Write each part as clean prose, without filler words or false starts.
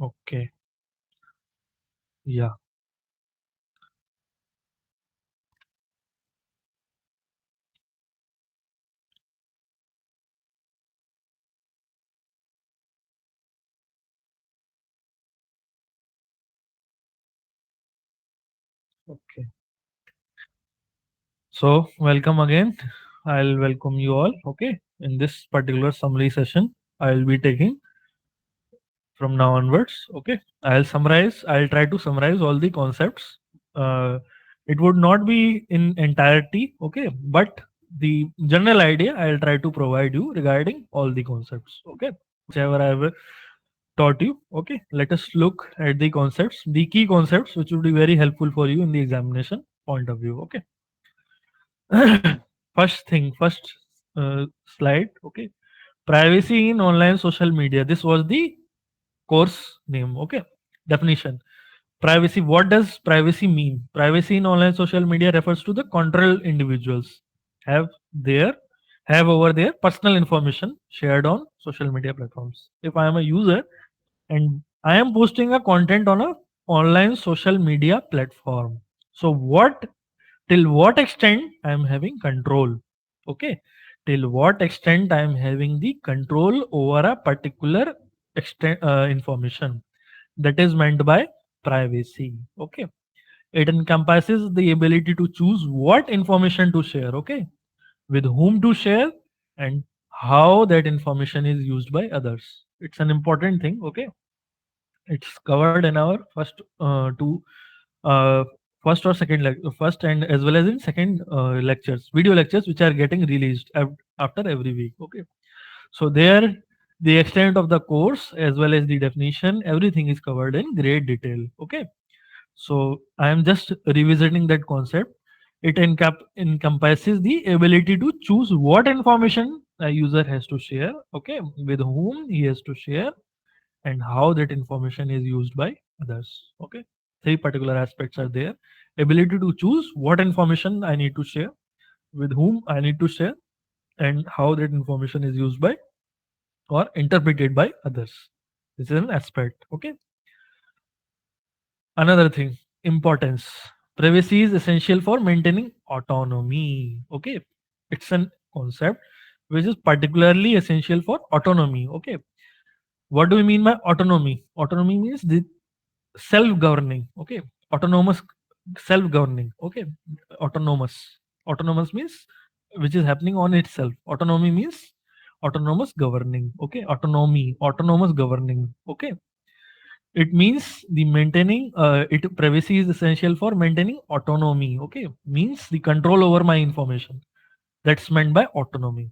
Okay. Yeah. Okay. So welcome again. I'll welcome you all. Okay. In this particular summary session, I'll be taking from now onwards. Okay. I'll try to summarize all the concepts. Uh, it would not be in entirety. Okay. But the general idea I'll try to provide you regarding all the concepts. Okay. Whichever I have taught you. Okay. Let us look at the concepts, the key concepts, which would be very helpful for you in the examination point of view. Okay. First slide. Okay. Privacy in online social media. This was the course name. Okay. Definition. Privacy. What does privacy mean? Privacy in online social media refers to the control individuals have their have over their personal information shared on social media platforms. If I am a user and I am posting a content on a online social media platform, so what till what extent I am having control? Okay, till what extent I am having the control over a particular extent information, that is meant by privacy. Okay, it encompasses the ability to choose what information to share, okay, with whom to share, and how that information is used by others. It's an important thing. Okay, it's covered in our two uh, first or second first and as well as in second lectures, video lectures, which are getting released after every week. Okay, so there the extent of the course as well as the definition, everything is covered in great detail. Okay, so I am just revisiting that concept. It encompasses the ability to choose what information a user has to share, okay, with whom he has to share, and how that information is used by others. Okay, three particular aspects are there: ability to choose what information I need to share, with whom I need to share, and how that information is used by or interpreted by others. This is an aspect. Okay, another thing, importance. Privacy is essential for maintaining autonomy. Okay, it's an concept which is particularly essential for autonomy. Okay, what do we mean by autonomy? Autonomy means the self-governing. Okay, autonomous self-governing. Okay, autonomous. Autonomous means which is happening on itself. Autonomy means autonomous governing. Okay, autonomy, autonomous governing. Okay, it means the maintaining it privacy is essential for maintaining autonomy. Okay, means the control over my information. That's meant by autonomy.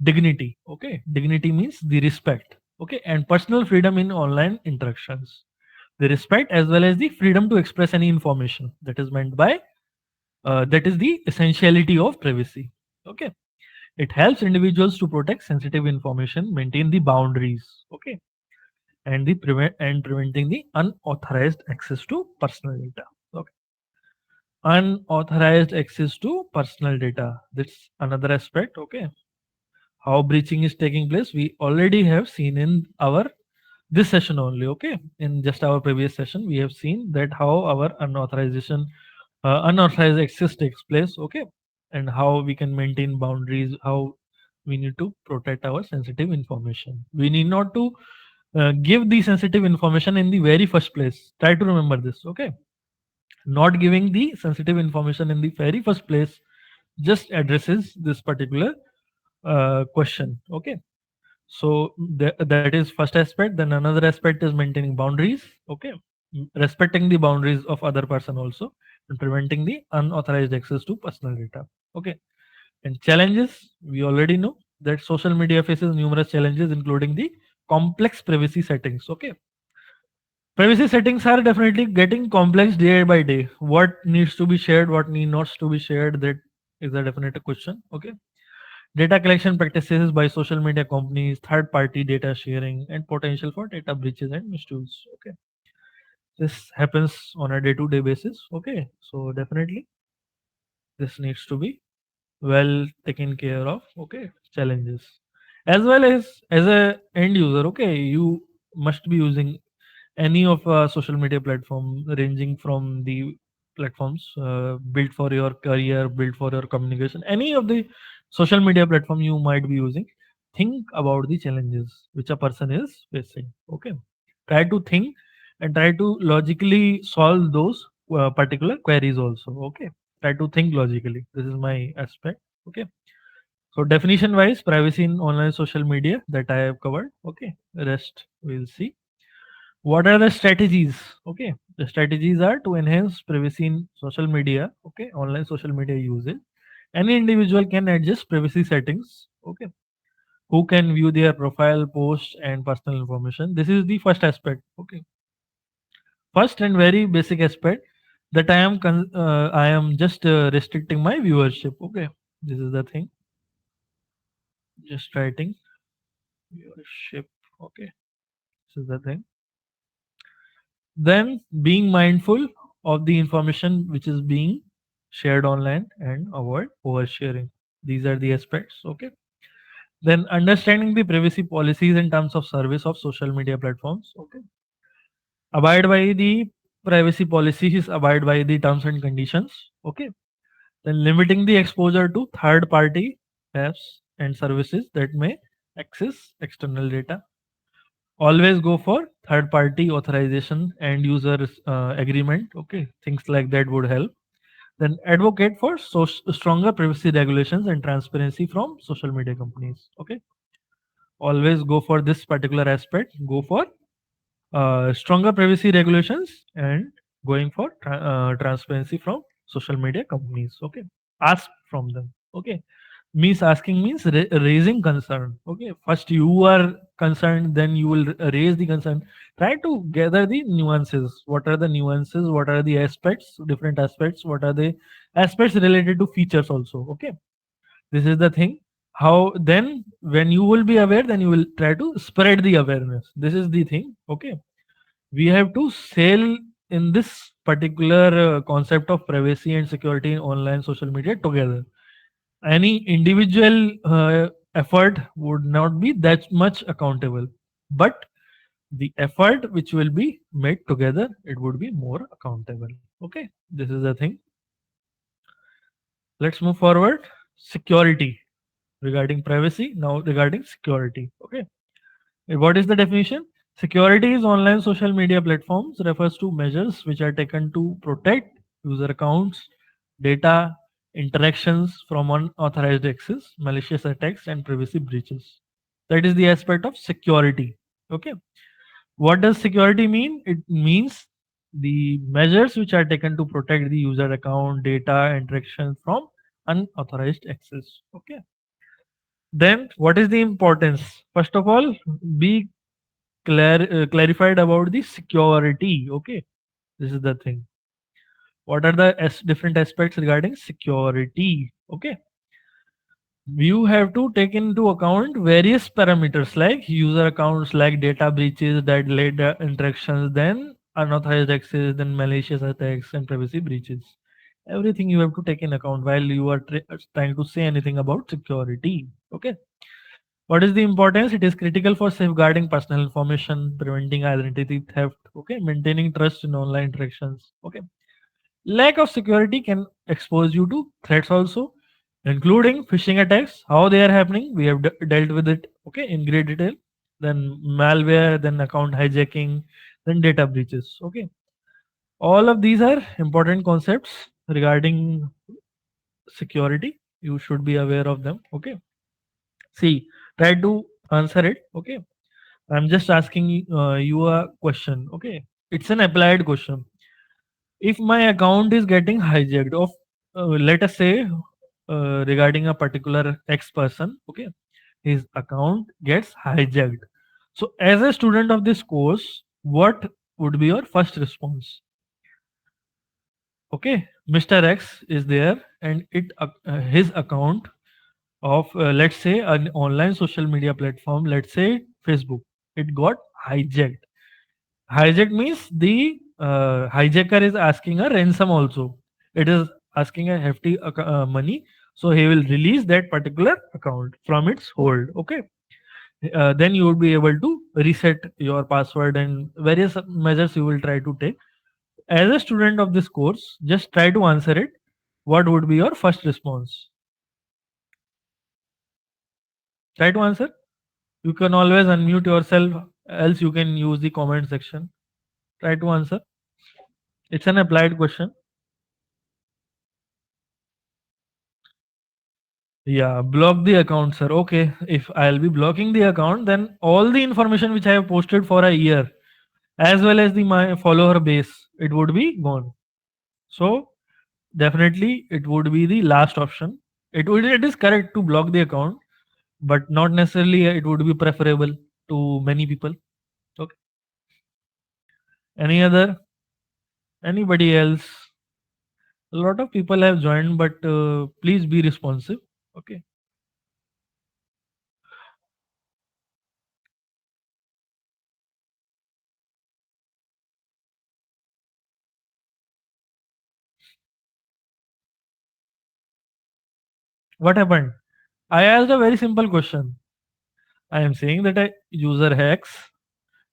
Dignity. Okay, dignity means the respect. Okay, and personal freedom in online interactions, the respect as well as the freedom to express any information, that is meant by that is the essentiality of privacy. Okay, it helps individuals to protect sensitive information, maintain the boundaries. Okay, and the preventing the unauthorized access to personal data. Okay, unauthorized access to personal data, that's another aspect. Okay, how breaching is taking place, we already have seen in our this session only. Okay, in just our previous session we have seen that how our unauthorized access takes place. Okay, and how we can maintain boundaries, how we need to protect our sensitive information. We need not to give the sensitive information in the very first place. Try to remember this. Okay, not giving the sensitive information in the very first place just addresses this particular question. Okay, so that is first aspect. Then another aspect is maintaining boundaries. Okay, respecting the boundaries of other person also, and preventing the unauthorized access to personal data. Okay, and challenges, we already know that social media faces numerous challenges, including the complex privacy settings. Okay, privacy settings are definitely getting complex day by day. What needs to be shared, what need not to be shared, that is a definite question. Okay, data collection practices by social media companies, third party data sharing, and potential for data breaches and misuse. Okay, this happens on a day to day basis. Okay, so definitely this needs to be well taken care of. Okay, challenges as well as a end user. Okay, you must be using any of social media platform, ranging from the platforms built for your career, built for your communication, any of the social media platform you might be using. Think about the challenges which a person is facing. Okay, try to think and try to logically solve those particular queries also. Okay, try to think logically. This is my aspect. Okay, so definition wise, privacy in online social media that I have covered. Okay, rest we'll see. What are the strategies? Okay, the strategies are to enhance privacy in social media. Okay, online social media usage. Any individual can adjust privacy settings. Okay, who can view their profile, post, and personal information. This is the first aspect. Okay, first and very basic aspect that I am just restricting my viewership. Okay, this is the thing. Just writing viewership. Okay, this is the thing. Then being mindful of the information which is being shared online and avoid oversharing. These are the aspects. Okay. Then understanding the privacy policies in terms of service of social media platforms. Okay. Abide by the privacy policies, abide by the terms and conditions. Okay. Then limiting the exposure to third party apps and services that may access external data. Always go for third party authorization and user agreement. Okay, things like that would help. Then advocate for stronger privacy regulations and transparency from social media companies. Okay, always go for this particular aspect. Go for stronger privacy regulations and going for transparency from social media companies. Okay, ask from them. Okay, means asking means raising concern. Okay, first you are concerned, then you will raise the concern. Try to gather the nuances. What are the nuances? What are the aspects, different aspects? What are the aspects related to features also? Okay, this is the thing. How then when you will be aware, then you will try to spread the awareness. This is the thing. Okay, we have to sail in this particular concept of privacy and security in online social media together. Any individual effort would not be that much accountable, but the effort which will be made together, it would be more accountable. Okay, this is the thing. Let's move forward. Security. Regarding privacy, now regarding security. Okay, what is the definition? Security is online social media platforms refers to measures which are taken to protect user accounts, data, interactions from unauthorized access, malicious attacks, and privacy breaches. That is the aspect of security. Okay. What does security mean? It means the measures which are taken to protect the user account, data, interaction from unauthorized access. Okay. Then what is the importance? First of all, be clarified about the security. Okay, this is the thing. What are the different aspects regarding security? Okay, you have to take into account various parameters like user accounts, like data breaches, that data interactions, then unauthorized access, then malicious attacks and privacy breaches. Everything you have to take in account while you are trying to say anything about security. Okay, what is the importance? It is critical for safeguarding personal information, preventing identity theft, okay, maintaining trust in online interactions. Okay. Lack of security can expose you to threats also, including phishing attacks. How they are happening, we have dealt with it, okay, in great detail. Then malware, then account hijacking, then data breaches. Okay. All of these are important concepts regarding security. You should be aware of them. Okay. See, try to answer it. Okay. I'm just asking you a question. Okay, it's an applied question. If my account is getting hijacked, of let us say regarding a particular X person, okay, his account gets hijacked. So, as a student of this course, what would be your first response? Okay, Mr. X is there, and his account of let's say an online social media platform, let's say Facebook, it got hijacked. Hijack means the hijacker is asking a ransom also. It is asking a hefty money, so he will release that particular account from its hold. Okay, then you would be able to reset your password and various measures you will try to take. As a student of this course, just try to answer it. What would be your first response? Try to answer. You can always unmute yourself, else you can use the comment section. Try to answer. It's an applied question. Yeah, block the account, sir. Okay, if I'll be blocking the account, then all the information which I have posted for a year, as well as the my follower base, it would be gone. So definitely, it would be the last option. It is correct to block the account, but not necessarily it would be preferable to many people. Okay. Any other? Anybody else? A lot of people have joined, but please be responsive. Okay. What happened? I asked a very simple question. I am saying that a user X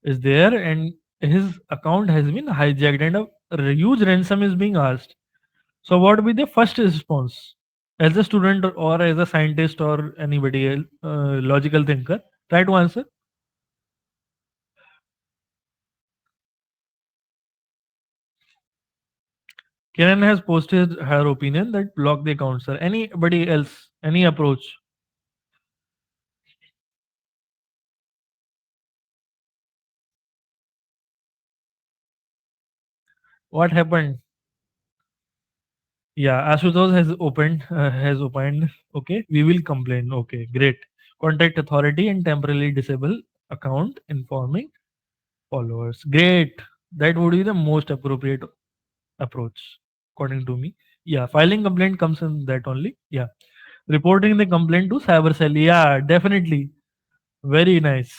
is there and his account has been hijacked and a huge ransom is being asked. So what would be the first response? As a student or as a scientist or anybody else, logical thinker, try to answer. Kiran has posted her opinion that block the account, sir. Anybody else? Any approach? What happened? Yeah, Ashutosh has opened. Okay, we will complain. Okay, great. Contact authority and temporarily disable account informing followers. Great. That would be the most appropriate approach, according to me. Yeah, filing complaint comes in that only. Yeah, reporting the complaint to cyber cell. Yeah, definitely. Very nice.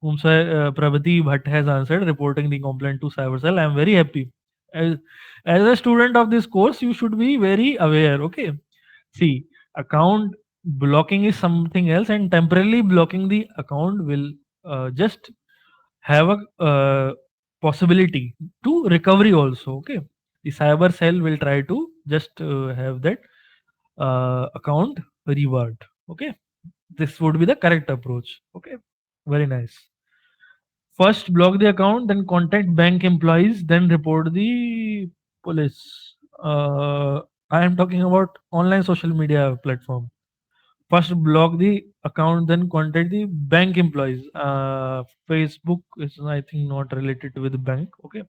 Prabhati Bhatt has answered, reporting the complaint to Cybercell. I am very happy. As, as a student of this course, you should be very aware. Okay. See, account blocking is something else, and temporarily blocking the account will just have a possibility to recovery also. Okay. The cyber cell will try to just have that account reward. Okay, this would be the correct approach. Okay, very nice. First block the account, then contact bank employees, then report the police. I am talking about online social media platform. First block the account, then contact the bank employees. Facebook is, I think, not related with bank. Okay,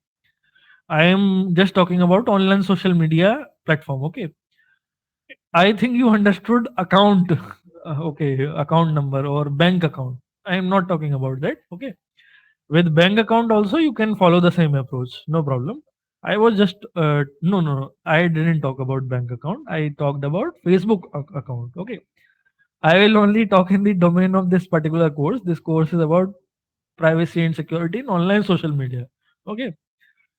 I am just talking about online social media platform. Okay, I think you understood account. Okay, account number or bank account. I am not talking about that. Okay, with bank account also you can follow the same approach. No problem. I was just no. I didn't talk about bank account. I talked about Facebook account. Okay, I will only talk in the domain of this particular course. This course is about privacy and security in online social media. Okay,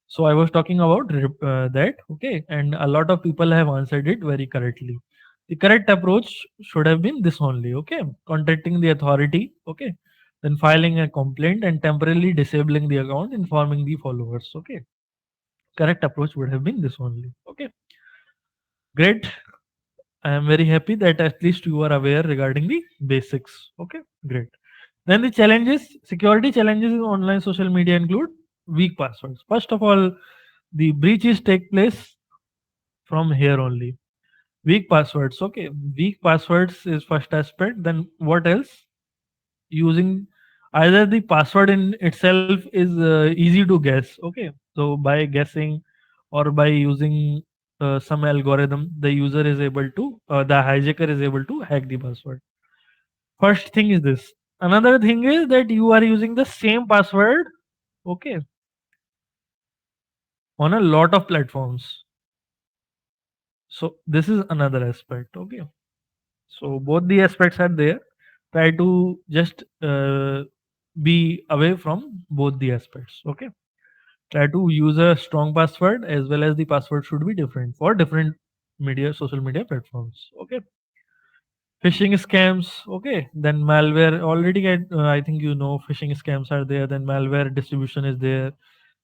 so I was talking about that. Okay, and a lot of people have answered it very correctly. The correct approach should have been this only. Okay, contacting the authority. Okay, then filing a complaint and temporarily disabling the account, informing the followers. Okay, correct approach would have been this only. Okay, great. I am very happy that at least you are aware regarding the basics. Okay, great. Then the challenges, security challenges in online social media include weak passwords. First of all, the breaches take place from here only. Weak passwords. Okay, weak passwords is first aspect. Then what else? Using either the password in itself is easy to guess. Okay, so by guessing or by using some algorithm, the user is able to, the hijacker is able to hack the password. First thing is this. Another thing is that you are using the same password. Okay, on a lot of platforms. So this is another aspect. Okay, so both the aspects are there. Try to just be away from both the aspects. Okay, try to use a strong password as well as the password should be different for different media social media platforms. Okay, phishing scams, okay, then malware already get, I think you know phishing scams are there, then malware distribution is there,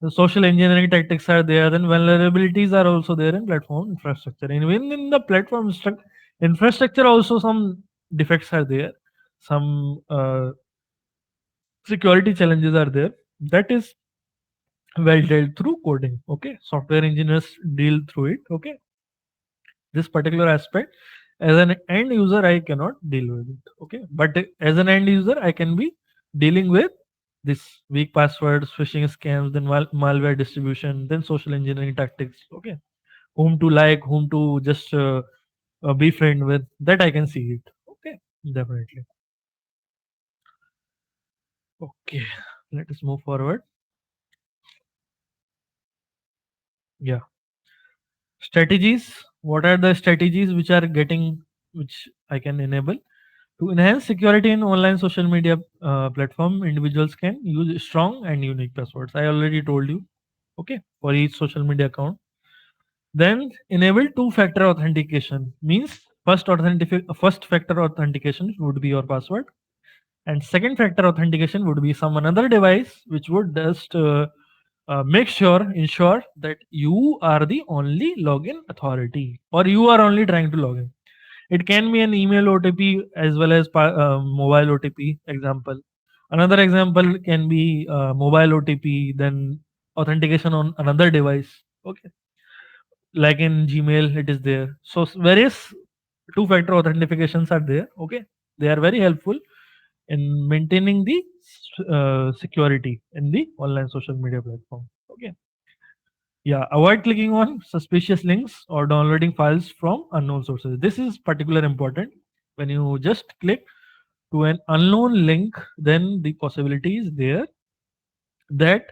the social engineering tactics are there, then vulnerabilities are also there in platform infrastructure, and even in the platform infrastructure also some defects are there, some security challenges are there, that is well dealt through coding, okay, software engineers deal through it, okay, this particular aspect as an end user I cannot deal with it, okay, but as an end user I can be dealing with this weak passwords, phishing scams, then malware distribution, then social engineering tactics, okay, whom to like, whom to just be friend with, that I can see it, okay, definitely. Okay, let us move forward. Yeah, strategies, what are the strategies which are getting, which I can enable to enhance security in online social media platform? Individuals can use strong and unique passwords. I already told you. Okay, for each social media account. Then enable two-factor authentication means first factor authentication would be your password, and second factor authentication would be some another device which would just ensure that you are the only login authority or you are only trying to log in. It can be an email OTP as well as mobile OTP example. Another example can be mobile OTP, then authentication on another device. Okay, like in Gmail, it is there. So various two-factor authentications are there. Okay, they are very helpful in maintaining the security in the online social media platform. Okay, yeah, avoid clicking on suspicious links or downloading files from unknown sources. This is particular important. When you just click to an unknown link, then the possibility is there that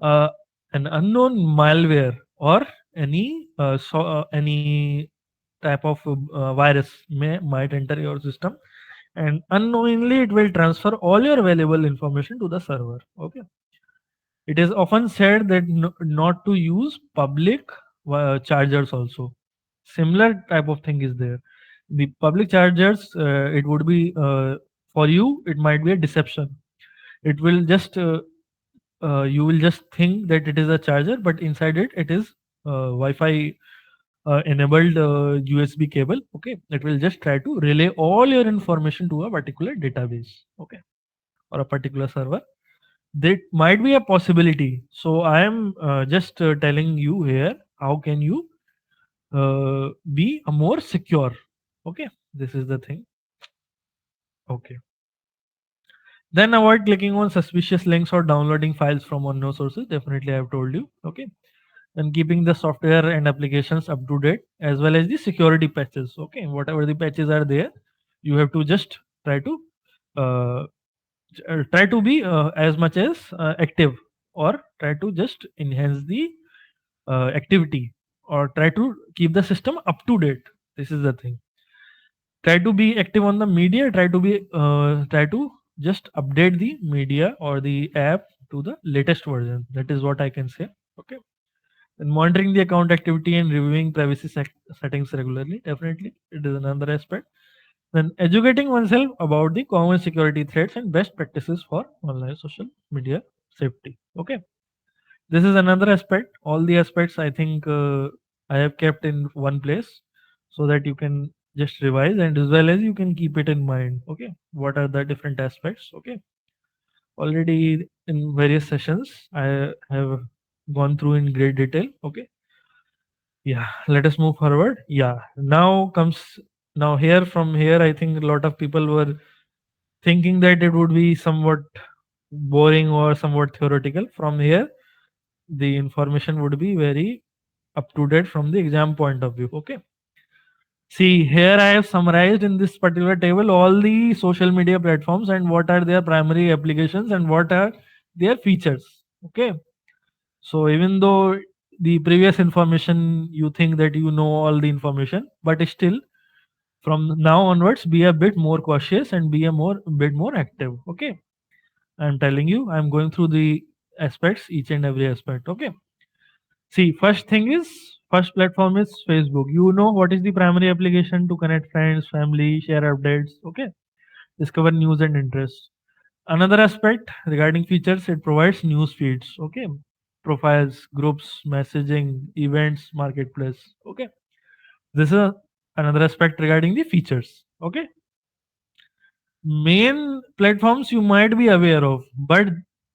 uh, an unknown malware or any type of virus might enter your system, and unknowingly it will transfer all your valuable information to the server. Okay, it is often said that not to use public chargers also. Similar type of thing is there. The public chargers, it would be for you. It might be a deception. It will just you will just think that it is a charger, but inside it is Wi-Fi enabled USB cable. Okay, it will just try to relay all your information to a particular database. Okay, or a particular server. That might be a possibility. So I am just telling you here how can you be a more secure. Okay, this is the thing. Okay, then avoid clicking on suspicious links or downloading files from unknown sources. Definitely I have told you. Okay, and keeping the software and applications up to date as well as the security patches. Okay, whatever the patches are there, you have to just try to uh, try to be as much as active, or try to just enhance the activity, or try to keep the system up to date. This is the thing. Try to be active on the media, try to just update the media or the app to the latest version. That is what I can say. Okay, and monitoring the account activity and reviewing privacy settings regularly, definitely it is another aspect. Then educating oneself about the common security threats and best practices for online social media safety. Okay, this is another aspect. All the aspects I think I have kept in one place so that you can just revise, and as well as you can keep it in mind. Okay, what are the different aspects? Okay, already in various sessions I have gone through in great detail. Okay, yeah, let us move forward. Yeah, now comes, now here, from here I think a lot of people were thinking that it would be somewhat boring or somewhat theoretical. From here the information would be very up to date from the exam point of view. Okay, see here I have summarized in this particular table all the social media platforms and what are their primary applications and what are their features. Okay, so even though the previous information you think that you know all the information, but still from now onwards be a bit more cautious and be a bit more active. Okay, I'm telling you, I'm going through the aspects, each and every aspect. Okay, See, first platform is Facebook. You know what is the primary application to connect friends, family, share updates, okay, discover news and interests. Another aspect regarding features, it provides news feeds, okay, profiles, groups, messaging, events, marketplace, okay. This is another aspect regarding the features, okay. Main platforms you might be aware of, but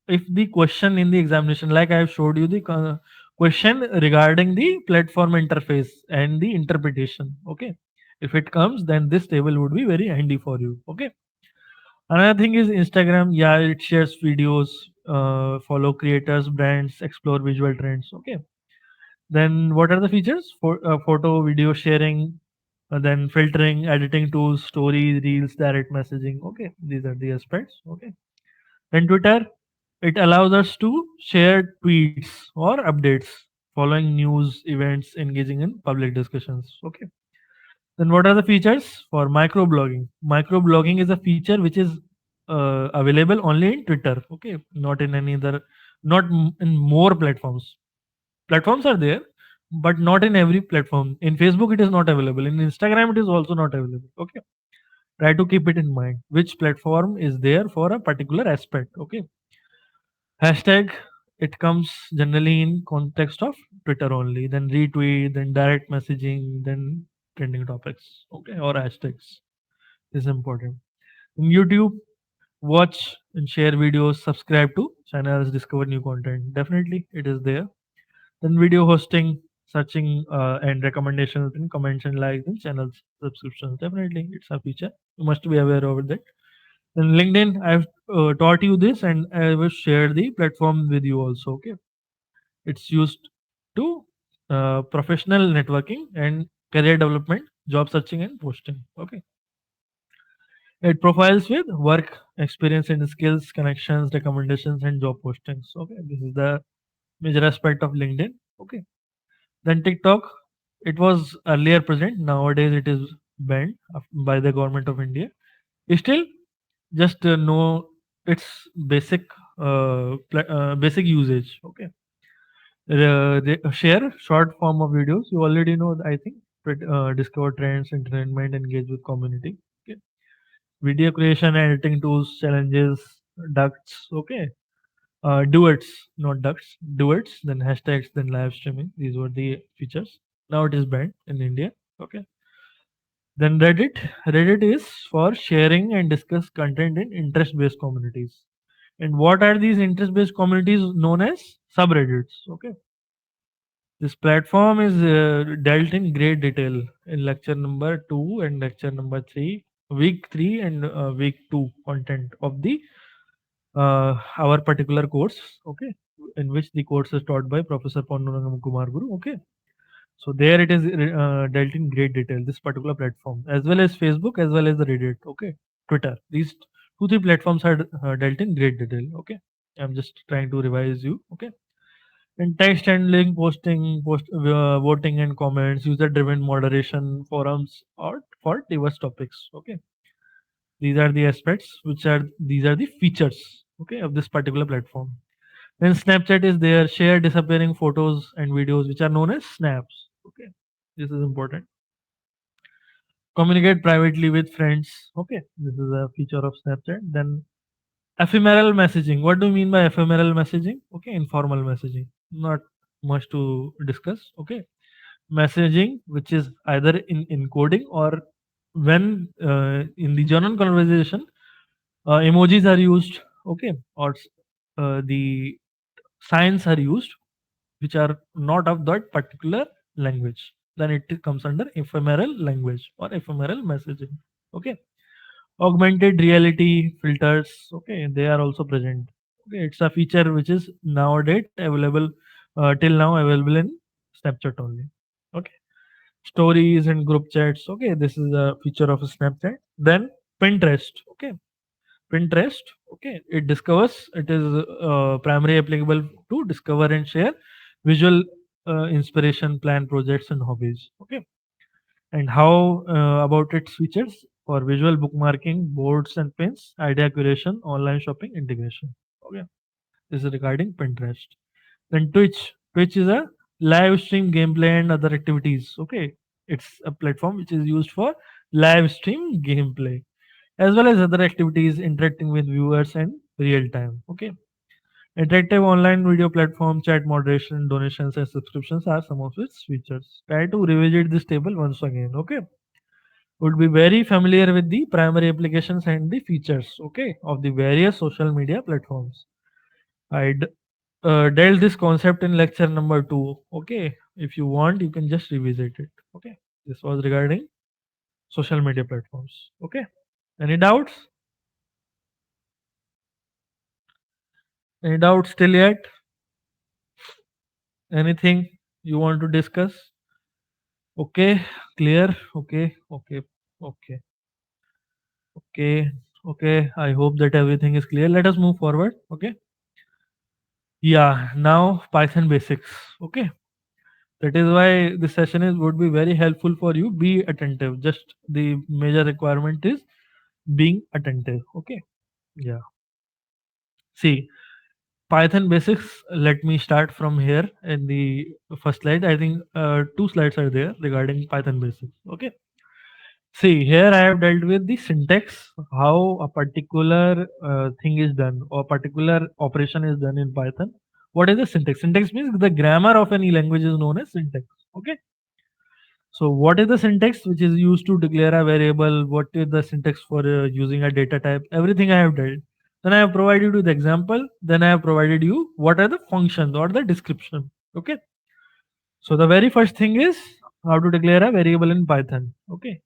if the question in the examination, like I have showed you the question regarding the platform interface and the interpretation, okay, if it comes, then this table would be very handy for you, okay. Another thing is Instagram. Yeah, it shares videos, follow creators, brands, explore visual trends, okay. Then what are the features for photo video sharing, then filtering, editing tools, stories, reels, direct messaging, okay, these are the aspects, okay. Then Twitter, it allows us to share tweets or updates, following news events, engaging in public discussions, okay. Then what are the features for microblogging? Microblogging is a feature which is available only in Twitter, okay, not in any other, not in more platforms. Platforms are there, but not in every platform. In Facebook, it is not available. In Instagram, it is also not available. Okay, try to keep it in mind which platform is there for a particular aspect. Okay, hashtag, it comes generally in context of Twitter only. Then retweet, then direct messaging, then trending topics. Okay, or hashtags is important. In YouTube, watch and share videos, subscribe to channels, discover new content. Definitely, it is there. Then video hosting, searching and recommendations and comments and likes and channels subscriptions. Definitely, it's a feature. You must be aware of that. Then LinkedIn, I've taught you this and I will share the platform with you also. Okay, it's used to professional networking and career development, job searching and posting. Okay, it profiles with work experience and skills, connections, recommendations, and job postings. Okay, this is the major aspect of LinkedIn. Okay. Then TikTok, it was earlier present. Nowadays, it is banned by the government of India. Still, just know its basic basic usage. Okay, share short form of videos. You already know. I think discover trends, entertainment, engage with community. Okay, video creation, editing tools, challenges, ducts. Okay, duets, not ducts, duets, then hashtags, then live streaming. These were the features. Now it is banned in India. Okay. Then Reddit is for sharing and discuss content in interest-based communities. And what are these interest-based communities known as? Subreddits. Okay. This platform is dealt in great detail in lecture number 2 and lecture number 3, week 3 and week 2 content of the our particular course, okay, in which the course is taught by Professor Ponnurangam Kumar Guru, okay. So there it is dealt in great detail, this particular platform, as well as Facebook, as well as the Reddit, okay, Twitter. These two, three platforms are dealt in great detail, okay. I'm just trying to revise you, okay. And text handling, posting, voting and comments, user-driven moderation, forums, or for diverse topics, okay. These are the aspects which are these are the features, okay, of this particular platform. Then Snapchat is there, share disappearing photos and videos which are known as snaps. Okay, this is important. Communicate privately with friends. Okay, this is a feature of Snapchat. Then ephemeral messaging. What do you mean by ephemeral messaging? Okay, informal messaging. Not much to discuss. Okay, messaging which is either in encoding or when in the general conversation emojis are used. Okay, or the signs are used which are not of that particular language, then it comes under ephemeral language or ephemeral messaging. Okay, augmented reality filters, okay, they are also present. Okay, it's a feature which is nowadays available, till now available in Snapchat only. Okay, stories and group chats, okay, this is a feature of Snapchat. Then Pinterest, okay, Pinterest, okay, it is primarily applicable to discover and share visual inspiration, plan projects, and hobbies. Okay, and how about its features for visual bookmarking, boards and pins, idea curation, online shopping integration. Okay, this is regarding Pinterest. Then Twitch. Twitch is a live stream gameplay and other activities. Okay, it's a platform which is used for live stream gameplay as well as other activities interacting with viewers in real time. Okay, interactive online video platform, chat moderation, donations, and subscriptions are some of its features. Try to revisit this table once again. Okay, would be very familiar with the primary applications and the features. Okay, of the various social media platforms. I dealt this concept in lecture number 2. Okay, if you want, you can just revisit it. Okay, this was regarding social media platforms. Okay, any doubts? Any doubts still yet? Anything you want to discuss? Okay, clear. Okay, okay, okay, okay, okay. I hope that everything is clear. Let us move forward. Okay, yeah. Now Python basics. Okay, that is why this session is would be very helpful for you. Be attentive. Just the major requirement is being attentive. Okay, yeah. See, Python basics. Let me start from here in the first slide. I think two slides are there regarding Python basics. Okay. See, here I have dealt with the syntax, how a particular thing is done or particular operation is done in Python. What is the syntax? Syntax means the grammar of any language is known as syntax. Okay. So, what is the syntax which is used to declare a variable? What is the syntax for using a data type? Everything I have dealt. Then I have provided you the example. Then I have provided you what are the functions or the description. Okay. So, the very first thing is how to declare a variable in Python. Okay,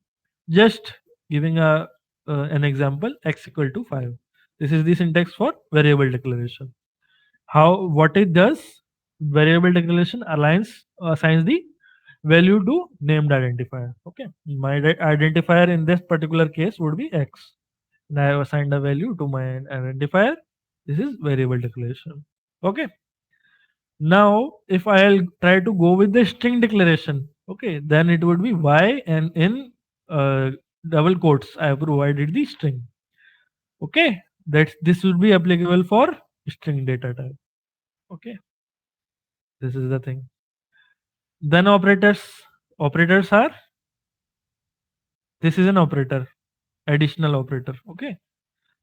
just giving an example, x equal to 5. This is the syntax for variable declaration. How what it does, variable declaration assigns the value to named identifier. Okay, my identifier in this particular case would be x, and I have assigned a value to my identifier. This is variable declaration. Okay, now if I'll try to go with the string declaration, okay, then it would be y, and in uh, double quotes I have provided the string. Okay, that this would be applicable for string data type. Okay, this is the thing. Then operators are, this is an operator, additional operator. Okay,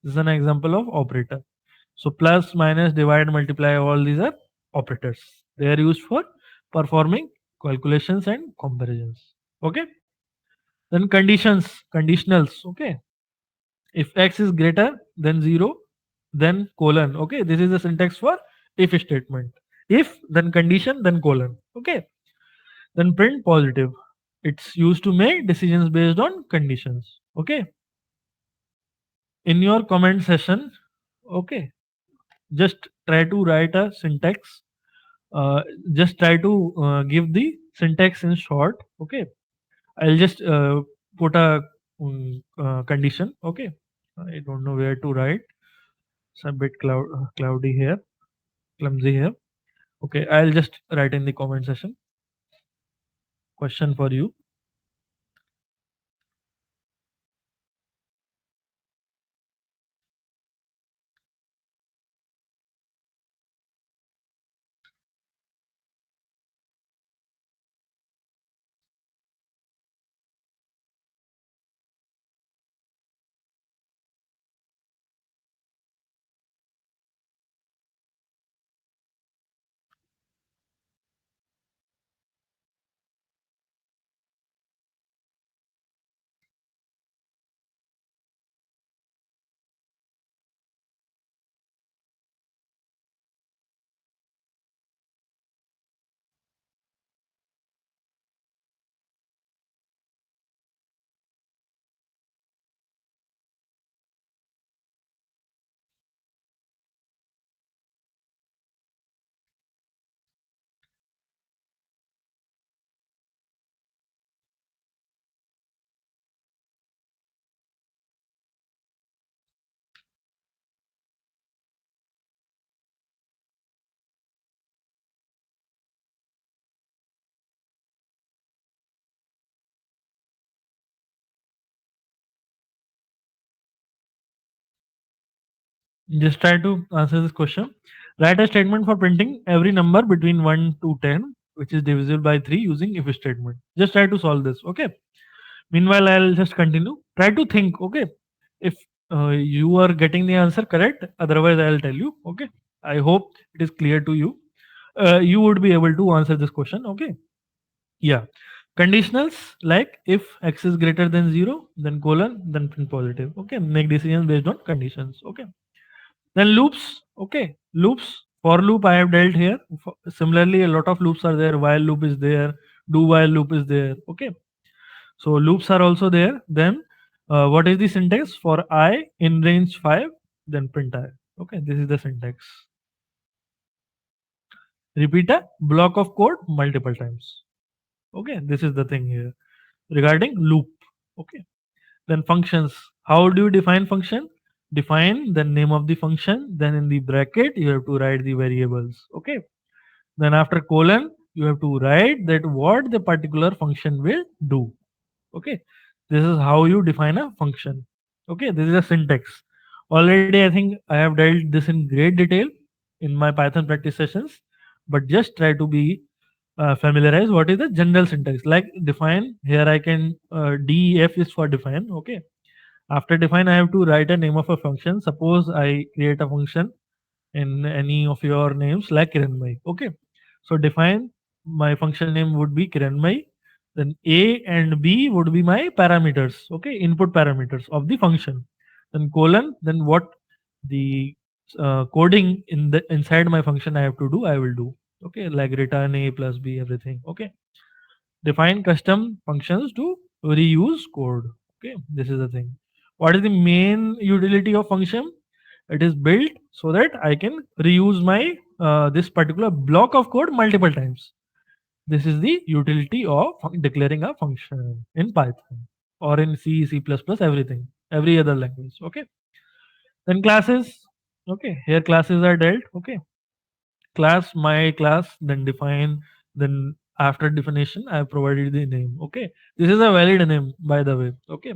this is an example of operator. So plus, minus, divide, multiply, all these are operators. They are used for performing calculations and comparisons. Okay. Then conditionals. Okay. If x is greater than 0, then colon. Okay. This is the syntax for if statement. If, then condition, then colon. Okay. Then print positive. It's used to make decisions based on conditions. Okay. In your comment session, okay, just try to write a syntax. Just try to give the syntax in short. Okay, I'll just put a condition. Okay, I don't know where to write. It's a bit cloudy here, clumsy here. Okay, I'll just write in the comment section. Question for you. Just try to answer this question. Write a statement for printing every number between 1 to 10. which is divisible by 3 using if statement. Just try to solve this. Okay. Meanwhile, I'll just continue. Try to think. Okay. If you are getting the answer correct, otherwise I'll tell you. Okay. I hope it is clear to you. You would be able to answer this question. Okay. Yeah. Conditionals like if x is greater than 0, then colon, then print positive. Okay. Make decisions based on conditions. Okay. Then loops. Okay. Loops. For loop I have dealt here. Similarly, a lot of loops are there. While loop is there. Do while loop is there. Okay. So loops are also there. Then what is the syntax for I in range 5? Then print I. Okay. This is the syntax. Repeat a block of code multiple times. Okay. This is the thing here regarding loop. Okay. Then functions. How do you define function? Define the name of the function. Then in the bracket, you have to write the variables. Okay. Then after colon, you have to write that what the particular function will do. Okay. This is how you define a function. Okay. This is a syntax. Already, I think I have dealt this in great detail in my Python practice sessions, but just try to be familiarize what is the general syntax. Like define here, I can def is for define. Okay. After define, I have to write a name of a function. Suppose I create a function in any of your names like Kiranmai. Okay. So define my function name would be Kiranmai. Then A and B would be my parameters. Okay. Input parameters of the function. Then colon. Then what the coding in the inside my function I have to do, I will do. Okay. Like return A plus B, everything. Okay. Define custom functions to reuse code. Okay. This is the thing. What is the main utility of function? It is built so that I can reuse my this particular block of code multiple times. This is the utility of declaring a function in Python or in C, C++, everything, every other language. Okay. Then classes. Okay. Here classes are dealt. Okay. Class, my class, then define, then after definition, I have provided the name. Okay. This is a valid name, by the way. Okay.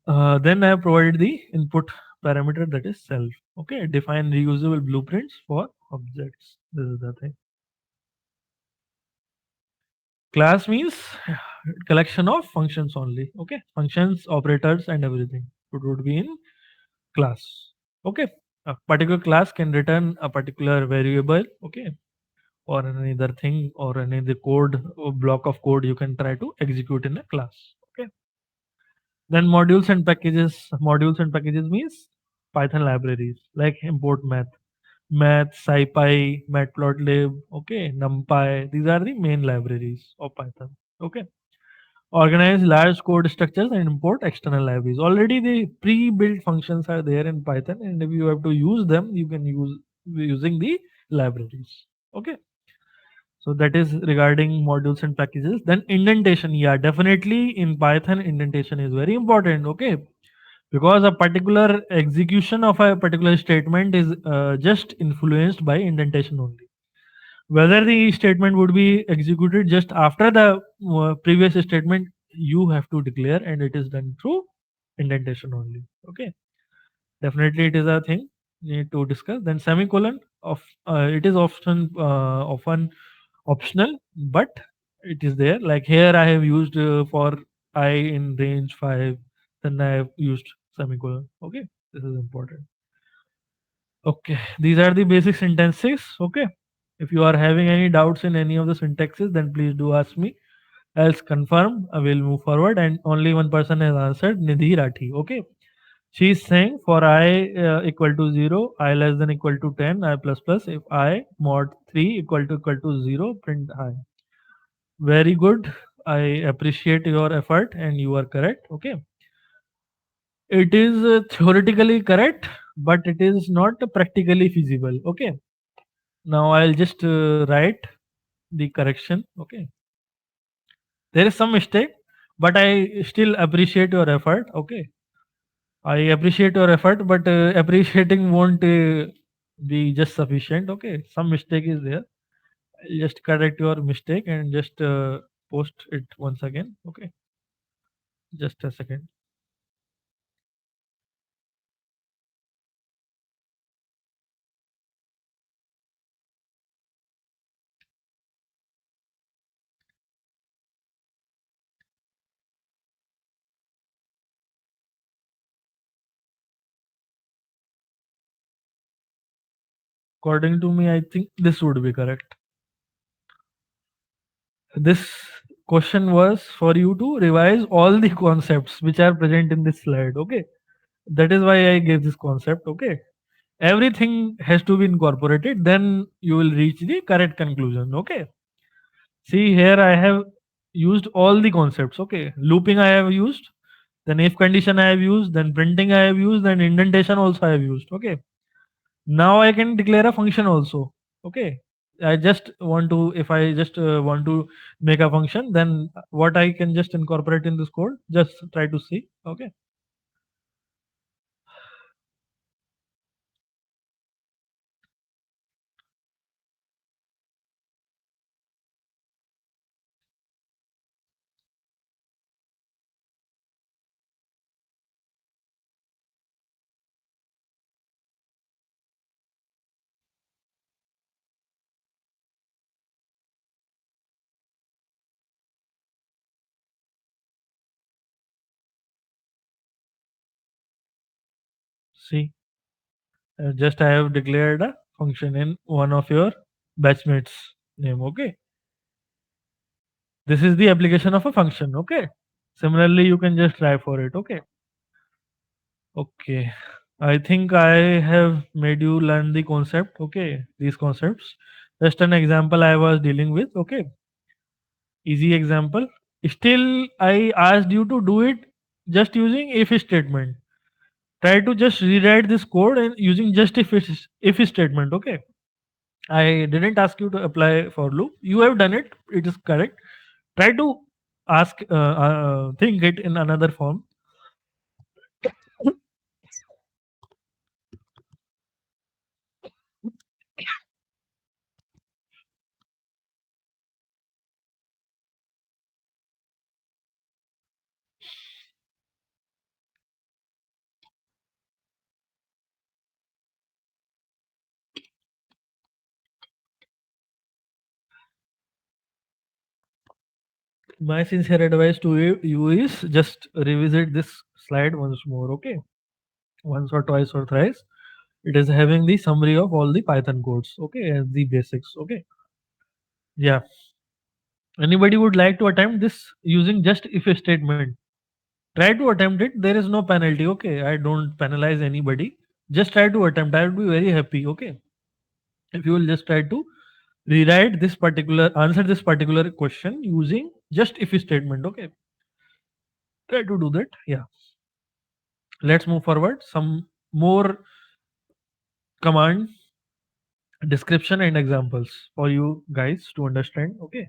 Then I have provided the input parameter that is self. Okay, define reusable blueprints for objects. This is the thing. Class means collection of functions only. Okay, functions, operators, and everything. It would be in class. Okay, a particular class can return a particular variable. Okay, or another thing or another code or block of code you can try to execute in a class. Okay. Then modules and packages. Modules and packages means Python libraries like import math, SciPy, Matplotlib, okay, NumPy. These are the main libraries of Python. Okay. Organize large code structures and import external libraries. Already the pre-built functions are there in Python, and if you have to use them, you can use using the libraries. Okay. So that is regarding modules and packages. Then indentation. Yeah, definitely in Python, indentation is very important. Okay, because a particular execution of a particular statement is just influenced by indentation only. Whether the statement would be executed just after the previous statement, you have to declare, and it is done through indentation only. Okay, definitely it is a thing we need to discuss. Then semicolon of it is often optional, but it is there. Like here, I have used for I in range 5, then I have used semicolon. Okay, this is important. Okay, these are the basic sentences. Okay, if you are having any doubts in any of the syntaxes, then please do ask me. Else confirm, I will move forward. And only one person has answered, Nidhi Rathi. Okay, she is saying for I equal to 0, I less than equal to 10, I plus plus. If I mod 3 equal to 0, print I. Very good. I appreciate your effort and you are correct. Okay. It is theoretically correct, but it is not practically feasible. Okay. Now I'll just write the correction. Okay. There is some mistake, but I still appreciate your effort. Okay. I appreciate your effort, but appreciating won't be just sufficient. Okay. Some mistake is there. I'll just correct your mistake and just post it once again. Okay. Just a second. According to me, I think this would be correct. This question was for you to revise all the concepts which are present in this slide. Okay, that is why I gave this concept. Okay, everything has to be incorporated, then you will reach the correct conclusion. Okay, see here I have used all the concepts. Okay, looping I have used, then if condition I have used, then printing I have used, then indentation also I have used. Okay, now I can declare a function also. Okay, I just want to, if I just want to make a function, then what I can just incorporate in this code, just try to see. Okay, see, just I have declared a function in one of your batchmates name. Okay, this is the application of a function. Okay, similarly you can just try for it. Okay, okay, I think I have made you learn the concept. Okay, these concepts, just an example I was dealing with. Okay, easy example. Still, I asked you to do it just using if statement. Try to just rewrite this code and using just if statement. Okay. I didn't ask you to apply for loop. You have done it. It is correct. Try to think it in another form. My sincere advice to you is just revisit this slide once more. Okay, once or twice or thrice. It is having the summary of all the Python codes. Okay, and the basics. Okay, yeah. Anybody would like to attempt this using just if statement? Try to attempt it. There is no penalty. Okay, I don't penalize anybody. Just try to attempt. I would be very happy. Okay, if you will just try to rewrite this particular answer this particular question using just if statement. Okay, try to do that. Yeah, let's move forward. Some more command description and examples for you guys to understand. Okay,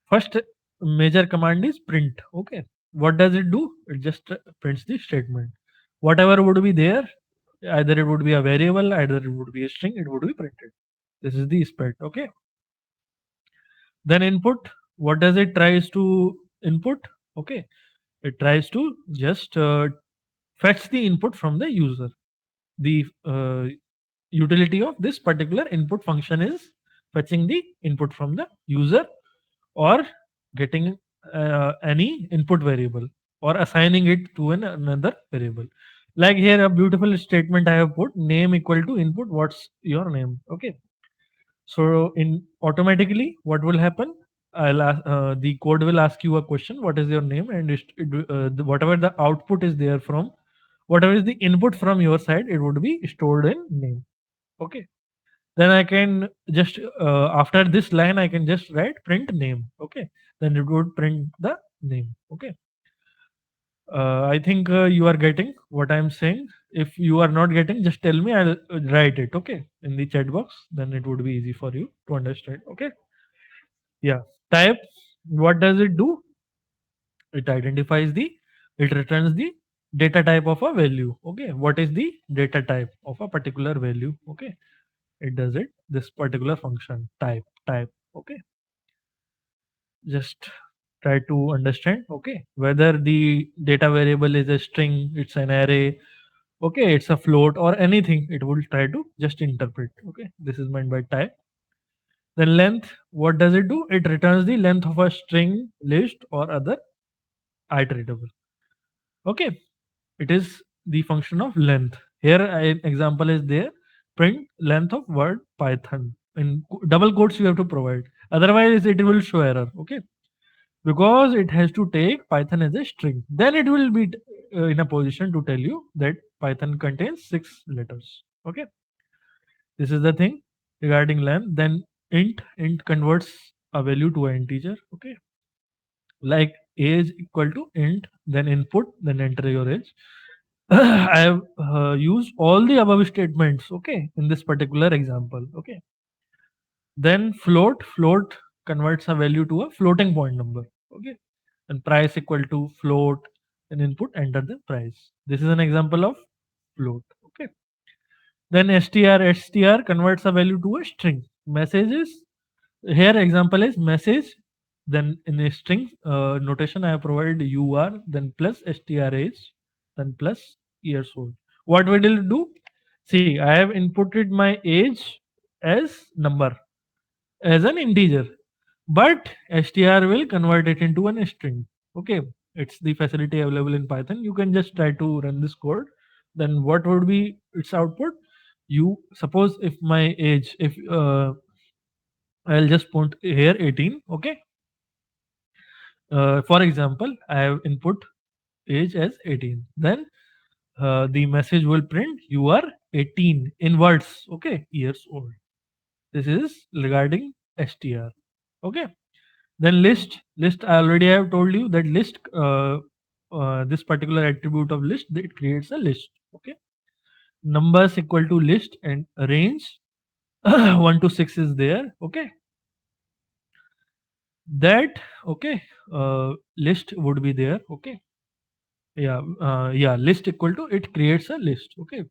first major command is print. Okay, what does it do? It just prints the statement. Whatever would be there, either it would be a variable, either it would be a string, it would be printed. This is the spec. Okay. Then input. What does it tries to input? Okay, it tries to just fetch the input from the user. The utility of this particular input function is fetching the input from the user or getting any input variable or assigning it to another variable. Like here a beautiful statement I have put, name equal to input, what's your name? Okay, so in automatically what will happen, the code will ask you a question, what is your name, and whatever the output is there from, whatever is the input from your side, it would be stored in name. Okay, then I can just after this line I can just write print name. Okay, then it would print the name. Okay, I think you are getting what I'm saying. If you are not getting, just tell me, I'll write it. Okay, in the chat box, then it would be easy for you to understand. Okay, yeah. Type, what does it do? It identifies the, it returns the data type of a value. Okay, what is the data type of a particular value? Okay, it does it, this particular function type. Okay, just try to understand. Okay, whether the data variable is a string, it's an array, okay, it's a float or anything, it will try to just interpret. Okay, this is meant by type. Then length, what does it do? It returns the length of a string, list or other iteratable. Okay, it is the function of length. Here an example is there, print length of word Python. In double quotes you have to provide. Otherwise it will show error. Okay. Because it has to take Python as a string. Then it will be in a position to tell you that Python contains 6 letters. Okay. This is the thing regarding length. Then int converts a value to an integer. Okay. Like age equal to int, then input, then enter your age. I have used all the above statements, okay, in this particular example, okay. Then float converts a value to a floating point number, okay. And price equal to float, and input, enter the price. This is an example of float, okay. Then str converts a value to a string. Messages, here example is message, then in a string notation I have provided UR, then plus str age, then plus years old. What we will do? See, I have inputted my age as number, as an integer, but str will convert it into an string. Okay, it's the facility available in Python. You can just try to run this code. Then what would be its output? You suppose if my age, if I'll just put here 18. Okay. For example, I have input age as 18. Then the message will print you are 18 in words. Okay, years old. This is regarding str. Okay. Then list. I already have told you that list. This particular attribute of list, it creates a list. Okay. Numbers equal to list, and range 1 to 6 is there. Okay. That, okay, list would be there. Okay. Yeah, list equal to, it creates a list. Okay.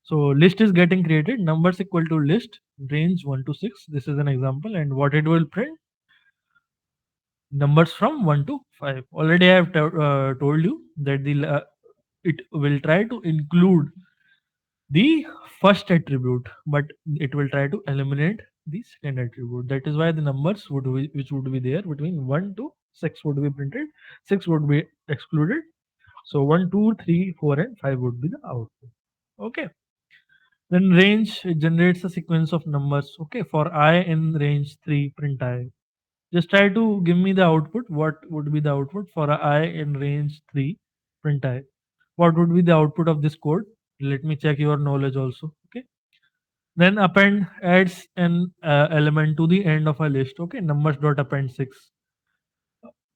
So list is getting created, numbers equal to list, range 1 to 6. This is an example, and what it will print? Numbers from 1 to 5. Already I have told you that it will try to include the first attribute, but it will try to eliminate the second attribute. That is why the numbers would be, which would be there between 1 to 6 would be printed, 6 would be excluded. So 1, 2, 3, 4, and 5 would be the output. Okay. Then range, it generates a sequence of numbers. Okay. For I in range 3, print I. Just try to give me the output. What would be the output for I in range 3, print I? What would be the output of this code? Let me check your knowledge also. Okay. Then append adds an element to the end of a list. Okay. Numbers dot append 6.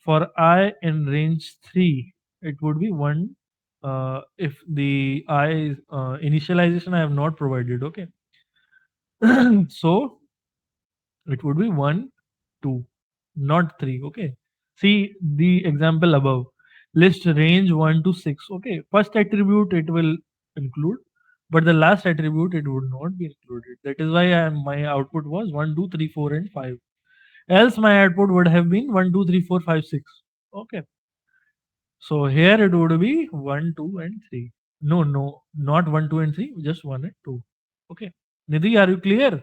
For I in range 3, it would be 1. If the I is, initialization I have not provided. Okay. So it would be 1, 2, not 3. Okay. See the example above. List range 1 to 6. Okay. First attribute it will include, but the last attribute it would not be included. That is why my output was 1, 2, 3, 4, and 5. Else my output would have been 1, 2, 3, 4, 5, 6. Okay. So here it would be 1, 2, and 3. No, no, not 1, 2, and 3, just 1 and 2. Okay. Nidhi, are you clear?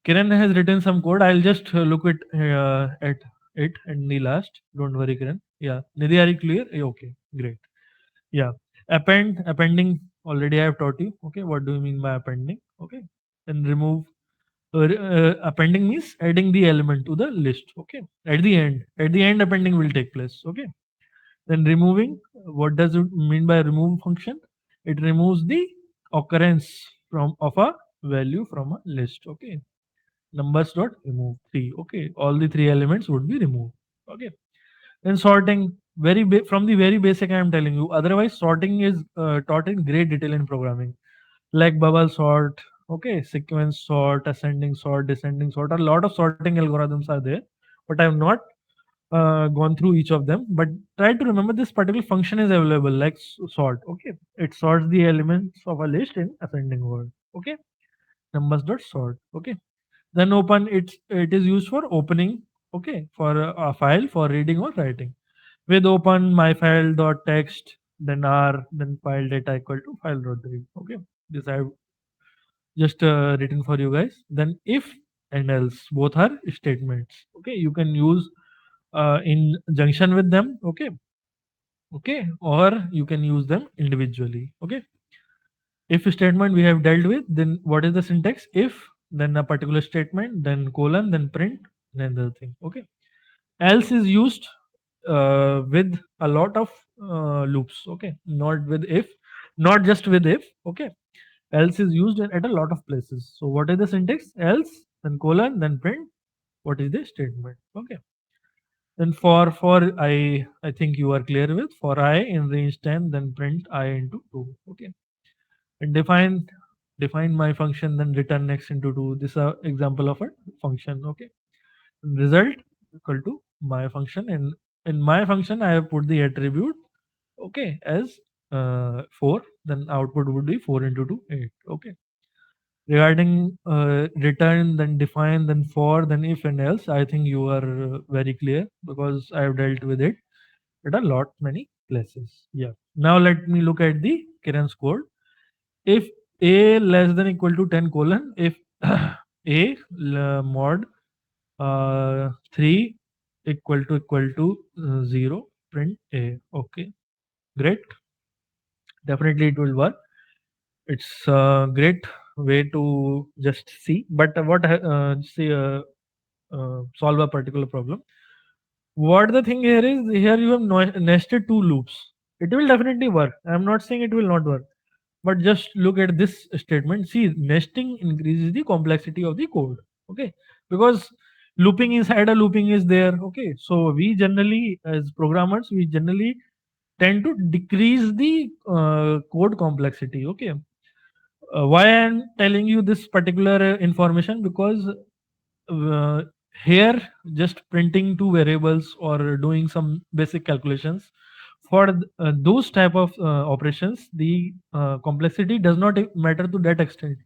Kiran has written some code. I'll just look at it in the last. Don't worry, Kiran. Yeah. Nidhi, are you clear? Okay, great. Yeah. Appending, already I have taught you. Okay. What do you mean by appending? Okay. Then remove. Appending means adding the element to the list. Okay. At the end, appending will take place. Okay. Then removing, what does it mean by remove function? It removes the occurrence from of a value from a list. Okay. Numbers dot remove 3. Okay. All the 3 elements would be removed. Okay. Then sorting, from the very basic I am telling you. Otherwise, sorting is taught in great detail in programming, like bubble sort, okay, sequence sort, ascending sort, descending sort. A lot of sorting algorithms are there, but I have not gone through each of them. But try to remember this particular function is available, like sort. Okay, it sorts the elements of a list in ascending order. Okay, numbers dot sort. Okay, then open, it is used for opening. Okay, for a file for reading or writing. With open my file dot text, then r, then file data equal to file dot read. Okay, this I have just written for you guys. Then if and else, both are statements. Okay, you can use in junction with them. Okay, okay, or you can use them individually. Okay. If statement we have dealt with, then what is the syntax? If, then a particular statement, then colon, then print, then the thing. Okay. Else is used with a lot of loops. Okay, not with if, not just with if. Okay, else is used at a lot of places. So what is the syntax? Else, then colon, then print. What is the statement? Okay. Then for I think you are clear with for I in range 10, then print I into 2. Okay. And define my function, then return x into 2. This is a example of a function. Okay. Result equal to my function, and in my function I have put the attribute, okay, as 4. Then output would be 4 into 2 8. Okay. Regarding return, then define, then for, then if and else, I think you are very clear because I have dealt with it at a lot many places. Yeah. Now let me look at the Kiran's code. If a less than equal to 10 colon, if a mod 3 equal to 0, print a. Okay, great. Definitely it will work. It's a great way to just see, but see solve a particular problem. What the thing here is, here you have nested two loops. It will definitely work. I'm not saying it will not work, but just look at this statement. See, nesting increases the complexity of the code. Okay, because looping inside a looping is there. Okay, so we generally, as programmers, we generally tend to decrease the code complexity. Okay, why I'm telling you this particular information? Because uh, here just printing two variables or doing some basic calculations for those type of operations, the complexity does not matter to that extent.